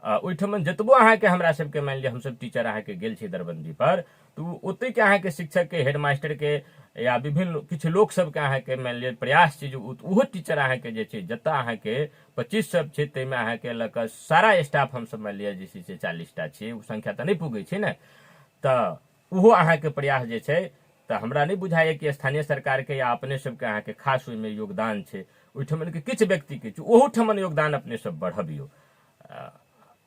ओहिठमन जतबो अहाँके हमरा सबके मानि लिअ हमसब टीचर अहाँके गेल छी दरबंदी पर, तो ओतै के अहाँके शिक्षक के हेडमास्टर के या विभिन्न किछु लोक सबके अहाँके मानि लिअ प्रयास छै जे ओहो टीचर अहाँके जे छै जतऽ अहाँके 25 सब छै ताहिमे अहाँके लऽ कऽ सारा स्टाफ हमसब मानि लिअ जे छै से 40 टा छियै, ओ संख्या तऽ नहि पुगै छै ने, तऽ ओहो अहाँके प्रयास जे छै तऽ हमरा नहीं बुझाइए कि स्थानीय सरकार के या अपने सबके अहाँके खास ओहिमे योगदान छै। ओहिठमन के किछु व्यक्ति के छै ओहू ठमन योगदान अपने सब बढ़बियो।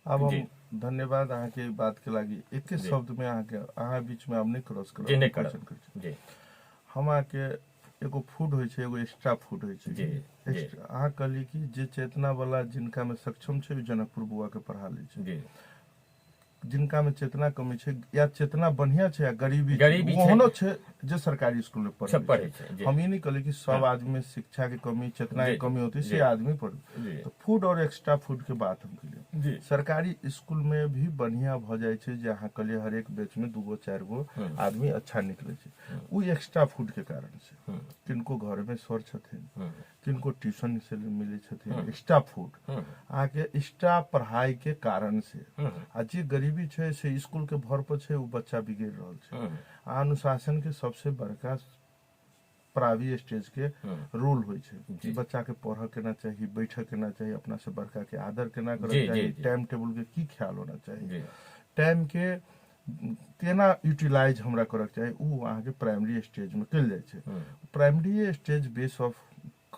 अब हम धन्यवाद अहाँ के बात के लागी। एक शब्द में अहाँ बीच में हम नहीं क्रॉस करब जी नहीं करब जी। हम के एगो फूड होय छै, एगो एक्स्ट्रा फूड होय छै। जी अहाँ कहली कि जे चेतना वाला जिनका में सक्षम छै जनकपुर बुआ के पढ़ा लै छै जी, जिनका में चेतना कमी छै या चेतना बढ़िया छै या गरीबी छै ओहनो छै जे सरकारी स्कूल में सब पढ़े पढ़े छै। हम ये नहीं कहले कि सब आदमी में शिक्षा की कमी चेतना की कमी होती है से आदमी पढ़े। तो फूड और एक्स्ट्रा फूड के बात हम कहलिए सरकारी स्कूल में भी बढ़िया भ जाए छै जे अहाँ कहलिए हर एक बैच में 2 गो 4 गो आदमी अच्छा निकले छै। उ एक्स्ट्रा फूड के कारण से किनको घर में सर छथिन, किनको ट्यूशन से मिले छथिन एक्स्ट्रा फूड आके एक्स्ट्रा पढ़ाई के कारण से आ जे गरीबी छै से स्कूल के भर पर छै उ बच्चा बिगड़ रहल छै। अनुशासन के सबसे बड़का प्राइवेट स्टेज के रोल होय छै, बच्चा के पढ़ के ना चाहिए, बैठ के ना चाहिए, अपना से बड़का के आदर केना करना चाहिए, टाइम टेबल के की ख्याल होना चाहिए, टाइम के केना यूटिलाइज हमरा करक चाहिए, उ अहाँ के प्राइमरी स्टेज में कल जाय छै। प्राइमरी स्टेज बेस ऑफ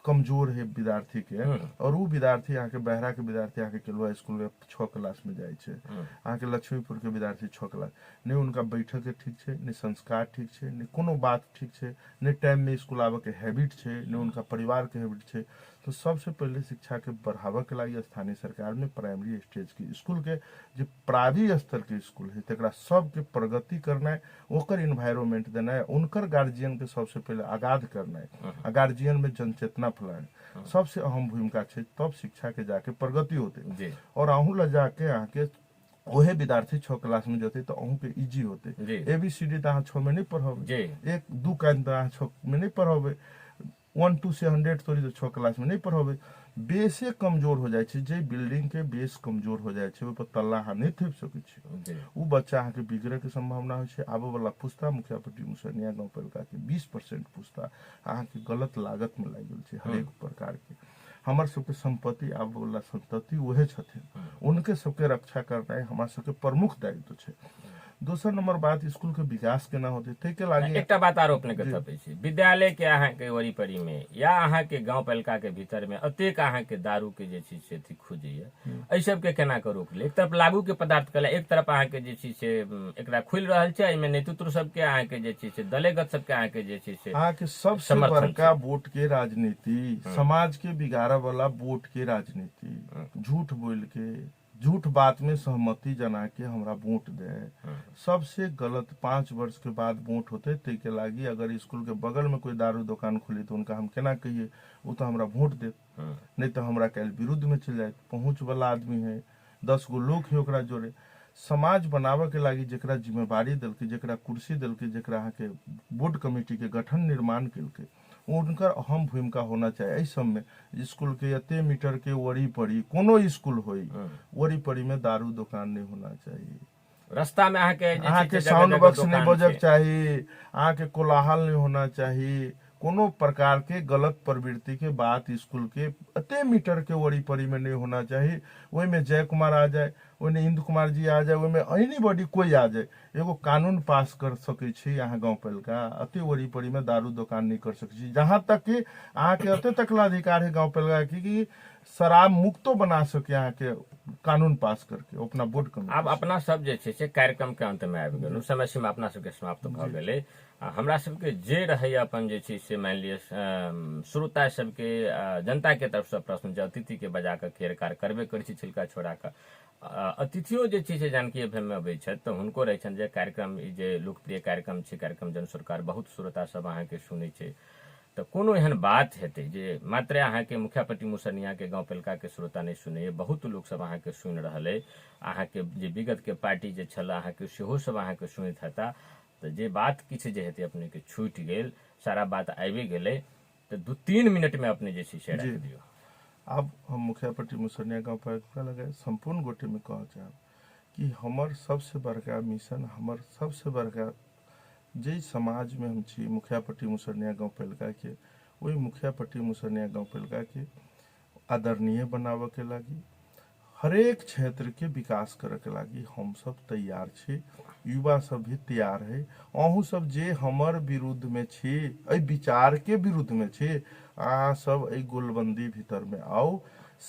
कमजोर है विद्यार्थी के और वो विद्यार्थी यहाँ के बहरा के विद्यार्थी यहाँ के केलुआ स्कूल में 6 क्लास में जाए छे, यहाँ के लक्ष्मीपुर के विद्यार्थी 6 क्लास नहीं उनका बैठक के ठीक छे, नहीं संस्कार ठीक छे, नहीं कोनो बात ठीक छे, नहीं टाइम में स्कूल आवे के हैबिट छे, नहीं उनका परिवार के हैबिट छे। तो सबसे पहले शिक्षा के बढ़ावा के लिए स्थानीय सरकार में प्राइमरी स्टेज की स्कूल के जो प्राइमरी स्तर के स्कूल है तकरा सबके प्रगति करना है, ओकर इन्वायरमेंट देना है, उनकर गार्जियन के सबसे पहले आगाध करना है, गार्जियन में जनचेतना फैलाना सबसे अहम भूमिका है, तब शिक्षा के जाके प्रगति होते और अहू ला जाके आके वही विद्यार्थी 6 क्लास में जाते तो अहू के इजी होते। ABCD तो 6 में नहीं पढ़ोगे, 1 2 का 6 में नहीं पढ़ोगे, 1 2 से 100 तो 6 क्लास में नहीं पढ़ोगे। बेसे कमजोर हो जाए छे, जे बिल्डिंग के बेस कमजोर हो जाए छे, ऊपर तल्ला अहाँ नहीं थेप सकै छे, उ बच्चा अहाँ के बिगड़े के संभावना हो छे। आबे वाला पुस्ता मुखियापट्टी मुसनिया गांव पालिका के 20% पुस्ता अहाँ के गलत लागत में लाग गेल छे। हर एक प्रकार के हमर सबके संपत्ति आबे वाला संतति वहे छथिन, उनके सबके रक्षा करना हमार सबके प्रमुख दायित्व छे। दोसर नंबर बात स्कूल के विकास केना होते ते के लागे एकटा बात आरोप नहीं कर सकै छी, विद्यालय के अहाँ के वरी परी में या अहाँ के गांव पालिका के भीतर में अतेक अहाँ के दारू के जे चीज से खोजैया, एहि सब के केना के रोक ले। एक तरफ लागू के पदार्थ कला, एक तरफ अहाँ के जे चीज से एकरा खुल रहल छै, एमे नेतृत्व सब के अहाँ के जे चीज से दलेगत सब के अहाँ के जे चीज से अहाँ के सबसे बड़का वोट के राजनीति, समाज के बिगाड़े वाला वोट के राजनीति, झूठ बोल के झूठ बात में सहमति जना के हमरा वोट दे, सबसे गलत। 5 वर्ष के बाद वोट होते ते के लागी अगर स्कूल के बगल में कोई दारू दुकान खुली तो उनका हम केना कहिए वो तो हमरा वोट दे, नहीं तो हमरा कल विरुद्ध में चल जाए। पहुंच वाला आदमी है, 10 गो लोग है ओकरा जोड़े। समाज बनावे के लागी जेकरा जिम्मेवारी दिल के, जेकरा कुर्सी दिल के, जेकरा अहाँ के बोर्ड कमेटी के गठन निर्माण किल के, उनकर अहम भूमिका होना चाहिए। इस सब में स्कूल के एते मीटर के वरी पड़ी कोनो स्कूल होई वरी पड़ी में दारू दुकान नहीं होना चाहिए, रास्ता में अहाँ के साउंड बॉक्स नहीं बजक चाहिए, अहाँ के कोलाहल नहीं होना चाहिए, कोनो प्रकार के गलत प्रवृत्ति के बात स्कूल के अते मीटर के वरी परी में नहीं होना चाहिए। वही में जय कुमार आ जाए, वही इंदु कुमार जी आ जाए, वही में एनी बॉडी कोई आ जाए, एगो कानून पास कर सके छी यहाँ गांव पालिका अति वरी परी में दारू दुकान नहीं कर सके छी। जहां तक कि अहाँ के अते तकला अधिकार है गांव पालिका की शराब मुक्तो बना सके यहाँ के कानून पास करके अपना बोर्ड कमेटी। अब अपना सब जे छै से कार्यक्रम के अंत में आबि गेल, समय सीमा अपना सबके समाप्त भ गेलै। हमरा सबके जे रहे अपन जे छै से मान लिअ श्रोता सबके जनता के तरफ से प्रश्न जे अतिथि के बजा के केरकार करबे करै छी छिलका छोड़ा के, अतिथियों जे छै से जानकी एफएम में अबै छथि तऽ हुनको रहै छनि जे कार्यक्रम ई जे लोकप्रिय कार्यक्रम छै कार्यक्रम जन सरकार बहुत श्रोता सब अहाँके सुनै छै तऽ कोनो एहन बात हेतै जे मात्र अहाँके मुखियापट्टी मुसरनिया के गांव पेलका के श्रोता नहीं सुनैए, बहुत लोग सब अहाँके सुनि रहल अइ, अहाँके जे विगत के पार्टी जे छल अहाँके सेहो सब अहाँके सुनैत हेता, तऽ जे बात किछु जे हेतै अपने के छूटि गेल, सारा बात आबि गेलै तऽ 2-3 मिनट में अपने जे छै से राखि दियौ। अब हम मुखियापट्टी मुसरनिया गांव पालिका लगे संपूर्ण गोटे में कह चाहब कि हमर सबसे बड़का मिशन, हमर सबसे बड़का जे समाज में हम छी मुखियापट्टी मुसरनिया गांव पालिका के, वही मुखियापट्टी मुसरनिया गांव पालिका के आदरणीय बनावे के लागी, हरेक क्षेत्र के विकास करे के लागी हम सब तैयार छी, युवा सब भी तैयार है। अहू सब जे हमर विरुद्ध में छी, एहि विचार के विरुद्ध में छी, अहाँ सब एहि गोलबंदी भीतर में आओ,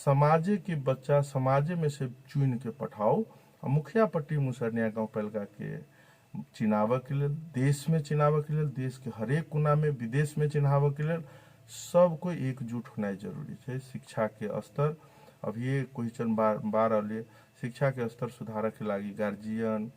समाजे के बच्चा समाजे में से चुन के पठाओ, मुखियापट्टी मुसरनिया गांव पालिका के चिन्हावे के लेल, देश में चिन्हावे के लेल, देश के हरेक कोना में, विदेश में चिन्हावे के लेल सबको एकजुट होना जरूरी है। शिक्षा के स्तर अभी क्वेश्चन बार अलिए, शिक्षा के स्तर सुधारे के लागी गार्जियन,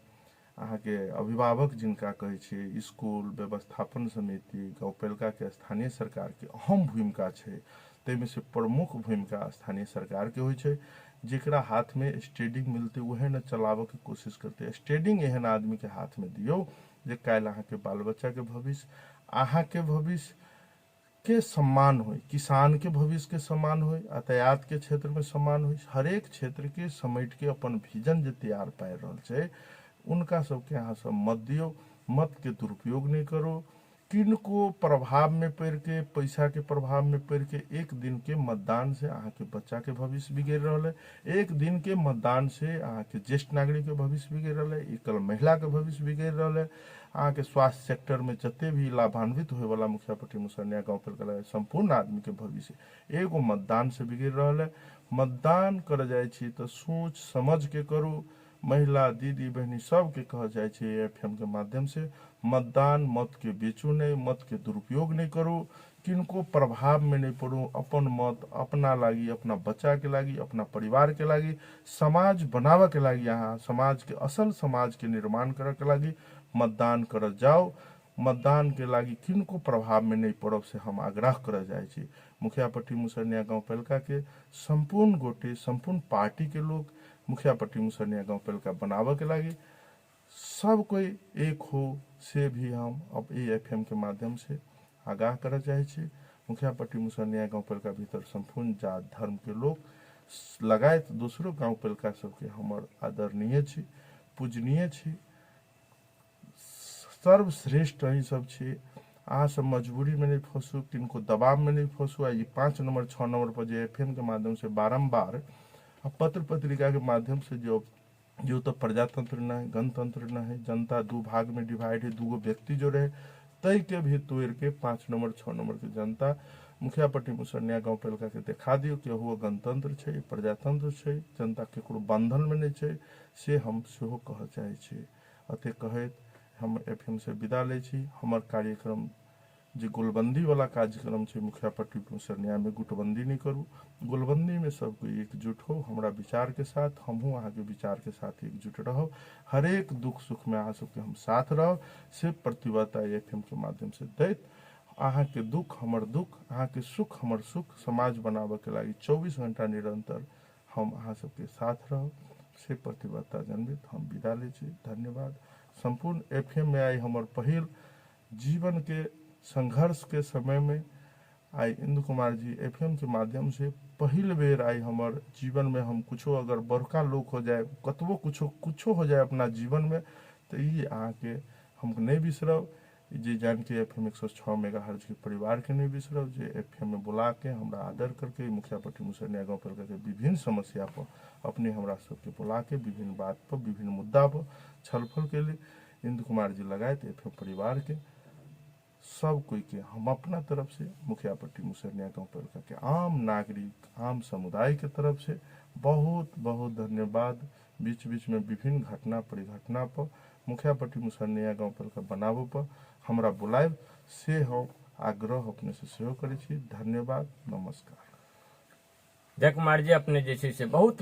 अहाँ के अभिभावक जिनका कहे छे, स्कूल व्यवस्थापन समिति, गांव पालिका के स्थानीय सरकार के अहम भूमिका छे। तेमे से प्रमुख भूमिका स्थानीय सरकार के होइ छे, जेकरा हाथ में स्टेडिंग मिलते वह न चलावे के कोशिश करते। स्टेडिंग एहन आदमी के हाथ में दियो जे काल अहाँ के बाल बच्चा के भविष्य, अहाँ के भविष्य के सम्मान हो, किसान के भविष्य के सम्मान हो, यातायात के क्षेत्र में सम्मान हो, हरेक क्षेत्र के समेट के अपन विजन जे तैयार पाए रहल छे, उनका सबके अहाँ सब मत दियो, मत के दुरुपयोग नहीं करो। किनको प्रभाव में पड़ के, पैसा के प्रभाव में पड़ के एक दिन के मतदान से अहाँ के बच्चा के भविष्य बिगड़ रहा है, एक दिन के मतदान से अहाँ के ज्येष्ठ नागरिक के भविष्य बिगड़ रहा है, एकल महिला के भविष्य बिगड़ रहा है, अहाँ के स्वास्थ्य सेक्टर में जते भी लाभान्वित होए वाला मुखियापट्टी मुसरनिया गांव पालिका संपूर्ण आदमी के भविष्य एगो मतदान से बिगड़ रहा है। मतदान कर जाए छी तो सोच समझ के करू। महिला दीदी बहनी सबके कह जाए छे एफएम के माध्यम से, मतदान मत के बेचू नहीं, मत के दुरुपयोग नहीं करू, किनको प्रभाव में नहीं पड़ू, अपन मत अपना लागी, अपना बच्चा के लागी, अपना परिवार के लागी, समाज बनावे के लागी, यहाँ समाज के असल समाज के निर्माण करे के लागी मतदान कर जाओ। मतदान के लागी किनको प्रभाव में नहीं पड़ब से हम आग्रह कर जाए छी। मुखियापट्टी मुसरनिया गांव पालिका के संपूर्ण गोटे, संपूर्ण पार्टी के लोग मुखियापट्टी मुसरनिया गांव पालिका बनावे के लागी सब कोई एक हो से भी हम अब एफएम के माध्यम से आगाह कर चाहे छी। मुखियापट्टी मुसरनिया गांव पालिका भीतर संपूर्ण जात धर्म के लोग लगायत दूसरो गांव पालिका सबके हमर आदरणीय छी, पूजनीय छी, सर्वश्रेष्ठ ही सब छी। अहाँ सब मजबूरी में नहीं फंसू, किनको दबाव में नहीं फंसू। ये 5 नंबर 6 नंबर पर जो एफएम के माध्यम से बारम्बार पत्र पत्रिका के माध्यम से जो तो प्रजातंत्र न है, गणतंत्र न है, जनता दो भाग में डिवाइड है, दूगो व्यक्ति जो रहे तय के भी तोड़ के 5 नंबर 6 नंबर के जनता मुखियापट्टी मुसरनिया गांव पालिका के देखा दियो कि वो गणतंत्र छे, प्रजातंत्र छे, जनता केकरो बंधन में नहीं छे, से हम सेहो कह चाहे छी। अते कहत हम एफएम से विदा ले छी। हमर कार्यक्रम जे गोलबंदी वाला कार्यक्रम छे मुखियापट्टी मुसरनिया में गुटबंदी नहीं करू, गोलबंदी में सब कोई एकजुट हो, हमरा विचार के साथ, हमहू अहाँ के विचार के साथ एकजुट रहो, हरेक दुख सुख में अहाँ सबके हम साथ रहो से प्रतिबद्धता एफएम के माध्यम से दैत। अहाँ के दुख हमर दुख, अहाँ के सुख हमर सुख, समाज बनावे के लागी 24 घंटा निरंतर हम अहाँ सबके साथ रहो से प्रतिबद्धता जनबित हम विदा ले छी। धन्यवाद। संपूर्ण एफएम में आई हमर पहिल जीवन के संघर्ष के समय में आई इंदु कुमार जी एफएम के माध्यम से पहिल बेर आई हमर जीवन में हम कुछो अगर बड़का लोग हो जाए, कतबो कुछो हो जाए अपना जीवन में, तो ये आके हम नहीं बिसरब। जे जान के एफएम 106 मेगाहर्ट्ज के परिवार के नहीं बिसरब, जे एफएम में बुला के हमरा आदर करके मुखियापट्टी मुसरनिया गांव पालिका के विभिन्न समस्या पर अपने हमरा सबके बुला के विभिन्न बात पर, विभिन्न मुद्दा पर छलफल के लिए इंदु कुमार जी लगाए एफएम परिवार के सब कोई के हम अपना तरफ से मुखियापट्टी मुसरनिया गांव पालिका के आम नागरिक, आम समुदाय के तरफ से बहुत बहुत धन्यवाद। बीच बीच में विभिन्न घटना परिघटना पर मुखियापट्टी मुसरनिया गांव पालिका बनाबो पर हमरा बुलाए से हम आग्रह अपने से सेहो करे छी। धन्यवाद, नमस्कार। जय कुमार जी, अपने जे छै से बहुत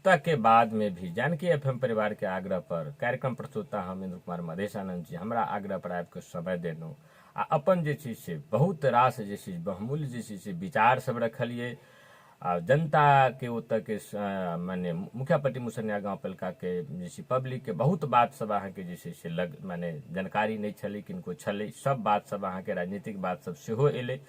प्रस्तुता के बाद में भी जानकी एफएम परिवार के आग्रह पर कार्यक्रम प्रस्तुता हम इंद्र कुमार मधेशानंद जी हमरा आग्रह पर आपके समय देलहुँ आ अपन जे चीज से बहुत रास जे चीज बहुमूल्य जे चीज से विचार सब रखलिए आ जनता के ओतऽ के माने मुखियापट्टी मुसरनिया गाँव पालिका के जे पब्लिक के बहुत बात सब अहाँके जे छै से माने जानकारी नहीं छलै किनको छलै सब बात सब अहाँके राजनीतिक बात सब सेहो एलै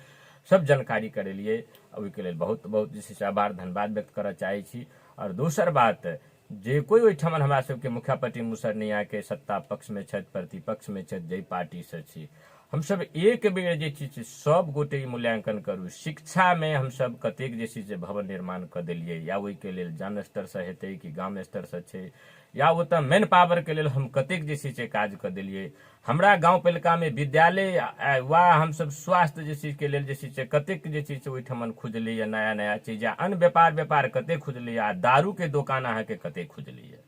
सब जानकारी करेलिए ओहिके लेल बहुत बहुत जे छै से आभार धन्यवाद व्यक्त करऽ चाहै छी। और दोसर बात जे कोई ओहिठाम हमरा सबके मुखियापट्टी मुसरनिया के सत्ता पक्ष में छथि प्रतिपक्ष में छथि जै पार्टी से छी हमसब एक बेर जे छै से सब गोटे मूल्यांकन करू शिक्षा में हमसब कतेक जे छै से भवन निर्माण कऽ देलिए या ओहिके लेल जन स्तर से हेतै कि गाम स्तर से छै या ओतऽ मैन पावर के लेल हम कतेक जे छै से काज कऽ देलिए हमरा गाँव पालिका में विद्यालय वा हमसब स्वास्थ्य जे चीज के लेल जे छै से कतेक जे छै से ओहिठाम खुजलै या नया नया चीज या अन्य व्यापार कतेक खुजलै आ दारू के दोकान अहाँके कतेक खुजलै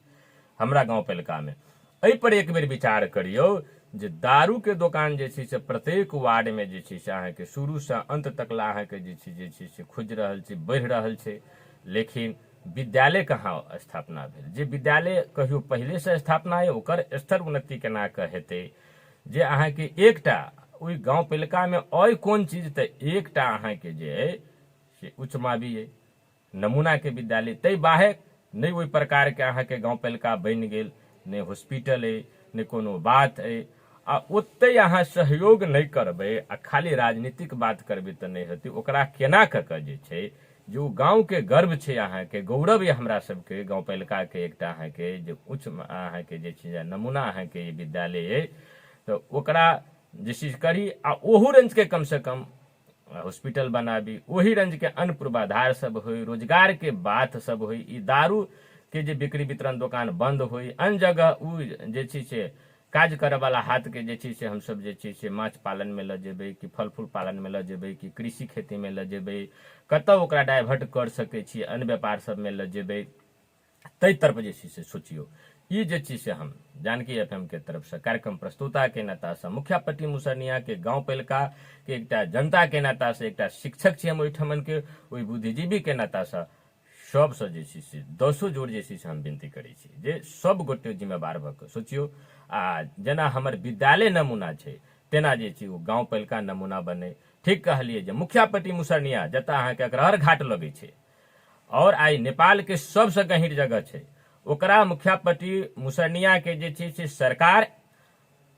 हमरा गाँव पालिका में एहि पर एक बेर विचार करियौ जे दारू के दोकान जे छै से प्रत्येक वार्ड में जे छै से अहाँके शुरू से अंत तक ला अहाँके जे छै से खुजि रहल छै बढ़ि रहल छै लेकिन विद्यालय कहाँ स्थापना भेल जे विद्यालय कहियो पहले से स्थापना है ओकर स्तर उन्नति केना कऽ हेतै जे अहाँके एकटा ओहि गाँव पालिका में और कोन चीज तऽ एकटा अहाँके जे अइ से उच्च मावी अइ नमूना के विद्यालय तै बाहेक नहीं ओहि प्रकार के अहाँके गाँव पालिका बनि गेल नहीं हॉस्पिटल अइ नहीं कोनो बात अइ आ ओते अहाँ सहयोग नहीं करबै आ खाली राजनीतिक बात करबै तऽ नहीं हेतै ओकरा केना कऽ जे छै जो गाँव के गर्व छै अहाँके गौरव यऽ हमरा सबके गाँव पालिका के एकटा अहाँके जे उच्च अहाँके जे छै नमूना अहाँके विद्यालय अइ तऽ ओकरा जे चीज करी आ ओहू रेंज के कम से कम हॉस्पिटल बनाबी वही रंज के अन्न पूर्वाधार सब होई रोजगार के बात सब होई ई दारू के जे बिक्री वितरण दुकान बंद होई अन्य जगह उ जे छै से काज करे वाला हाथ के जे छै से हम सब जे छै से माछ पालन में ल जेबै कि फल फूल पालन में ल जेबै कि कृषि खेती में ल जेबै कतौ ओकरा डाइवर्ट कर सकै छी अन्य व्यापार सब में ल जेबै तै तरफ जे छै से सोचियो ई जे चीज से हम जानकी एफएम के तरफ से कार्यक्रम प्रस्तुता के नाता से मुखियापट्टी मुसरनिया के गाँव पालिका के एकटा जनता के नाता से एकटा शिक्षक छी हम ओहिठमन के ओहि बुद्धिजीवी के नाता से सबसे जे छै से 10 जोड़ जे छै से हम विनती करै छी जे सब गोटे जिम्मेवार भऽ कऽ सोचियो आ जेना हमर विद्यालय नमूना छै तेना जे छै ओ गाँव पालिका नमूना बने ठीक कहलिए जे मुखियापट्टी मुसरनिया जतऽ अहाँके अग्रहर घाट लगै छै और आई नेपाल के सबसे गहीर जगह छै ओकरा मुखियापट्टी मुसरनिया के जे छै से सरकार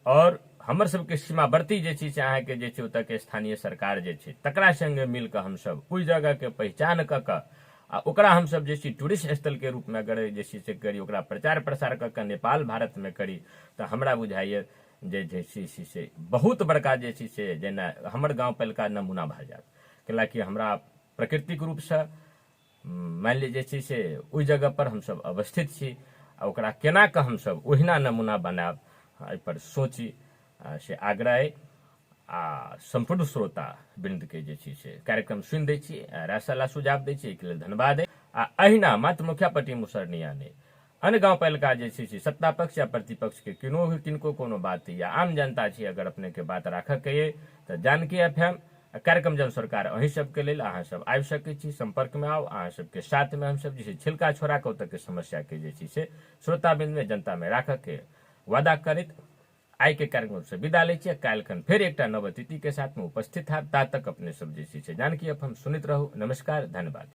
और हमर सबके सीमावर्ती जे छै से अहाँके जे छै ओतऽ के स्थानीय सरकार जे छै तकरा संगे मिल कऽ हमसब ओहि जगह के पहचान कऽ कऽ आ ओकरा हमसब जे छै टूरिस्ट स्थल के रूप में अगर जे छै से करी ओकरा प्रचार प्रसार कऽ कऽ नेपाल भारत में करी तऽ हमरा बुझाइए जे छै से बहुत बड़का जे छै से जेना हमर गाँव पालिका नमूना भऽ जायत कैलाकि हमरा प्राकृतिक रूप से मान ली जे छै से ओहि जगह पर हमसब अवस्थित छी आ ओकरा केना कऽ हमसब ओहिना नमूना बनायब एहि पर सोची से आग्रह आ संपूर्ण श्रोता वृंद के जे छै से कार्यक्रम सुनि दै छी राय सलाह सुझाव दै छी एहिके लेल धन्यवाद आ अहिना मात्र मुखियापट्टी मुसरनिया ने अन्य गाँव पालिका जे छै से सत्ता पक्ष या प्रतिपक्ष के किनको कोनो बात या आम जनता छी अगर अपने के बात राखऽ के ये तऽ जानकी एफएम कार्यक्रम जन सरकार अहीं सबके लेल अहाँ सब आबि सकै छी संपर्क में आओ अहाँ सबके साथ में हम सब जे छै छिलका छोड़ा के ओतऽ के समस्या के जे छै से श्रोता बिंद में जनता में राखऽ के वादा करैत आई के कार्यक्रम से विदा लै छी काल्हिखन फेर एकटा नव अतिथि के साथ में उपस्थित हैब ता तक अपने सब जे छै से जानकी एफएम सुनैत रहू नमस्कार धन्यवाद।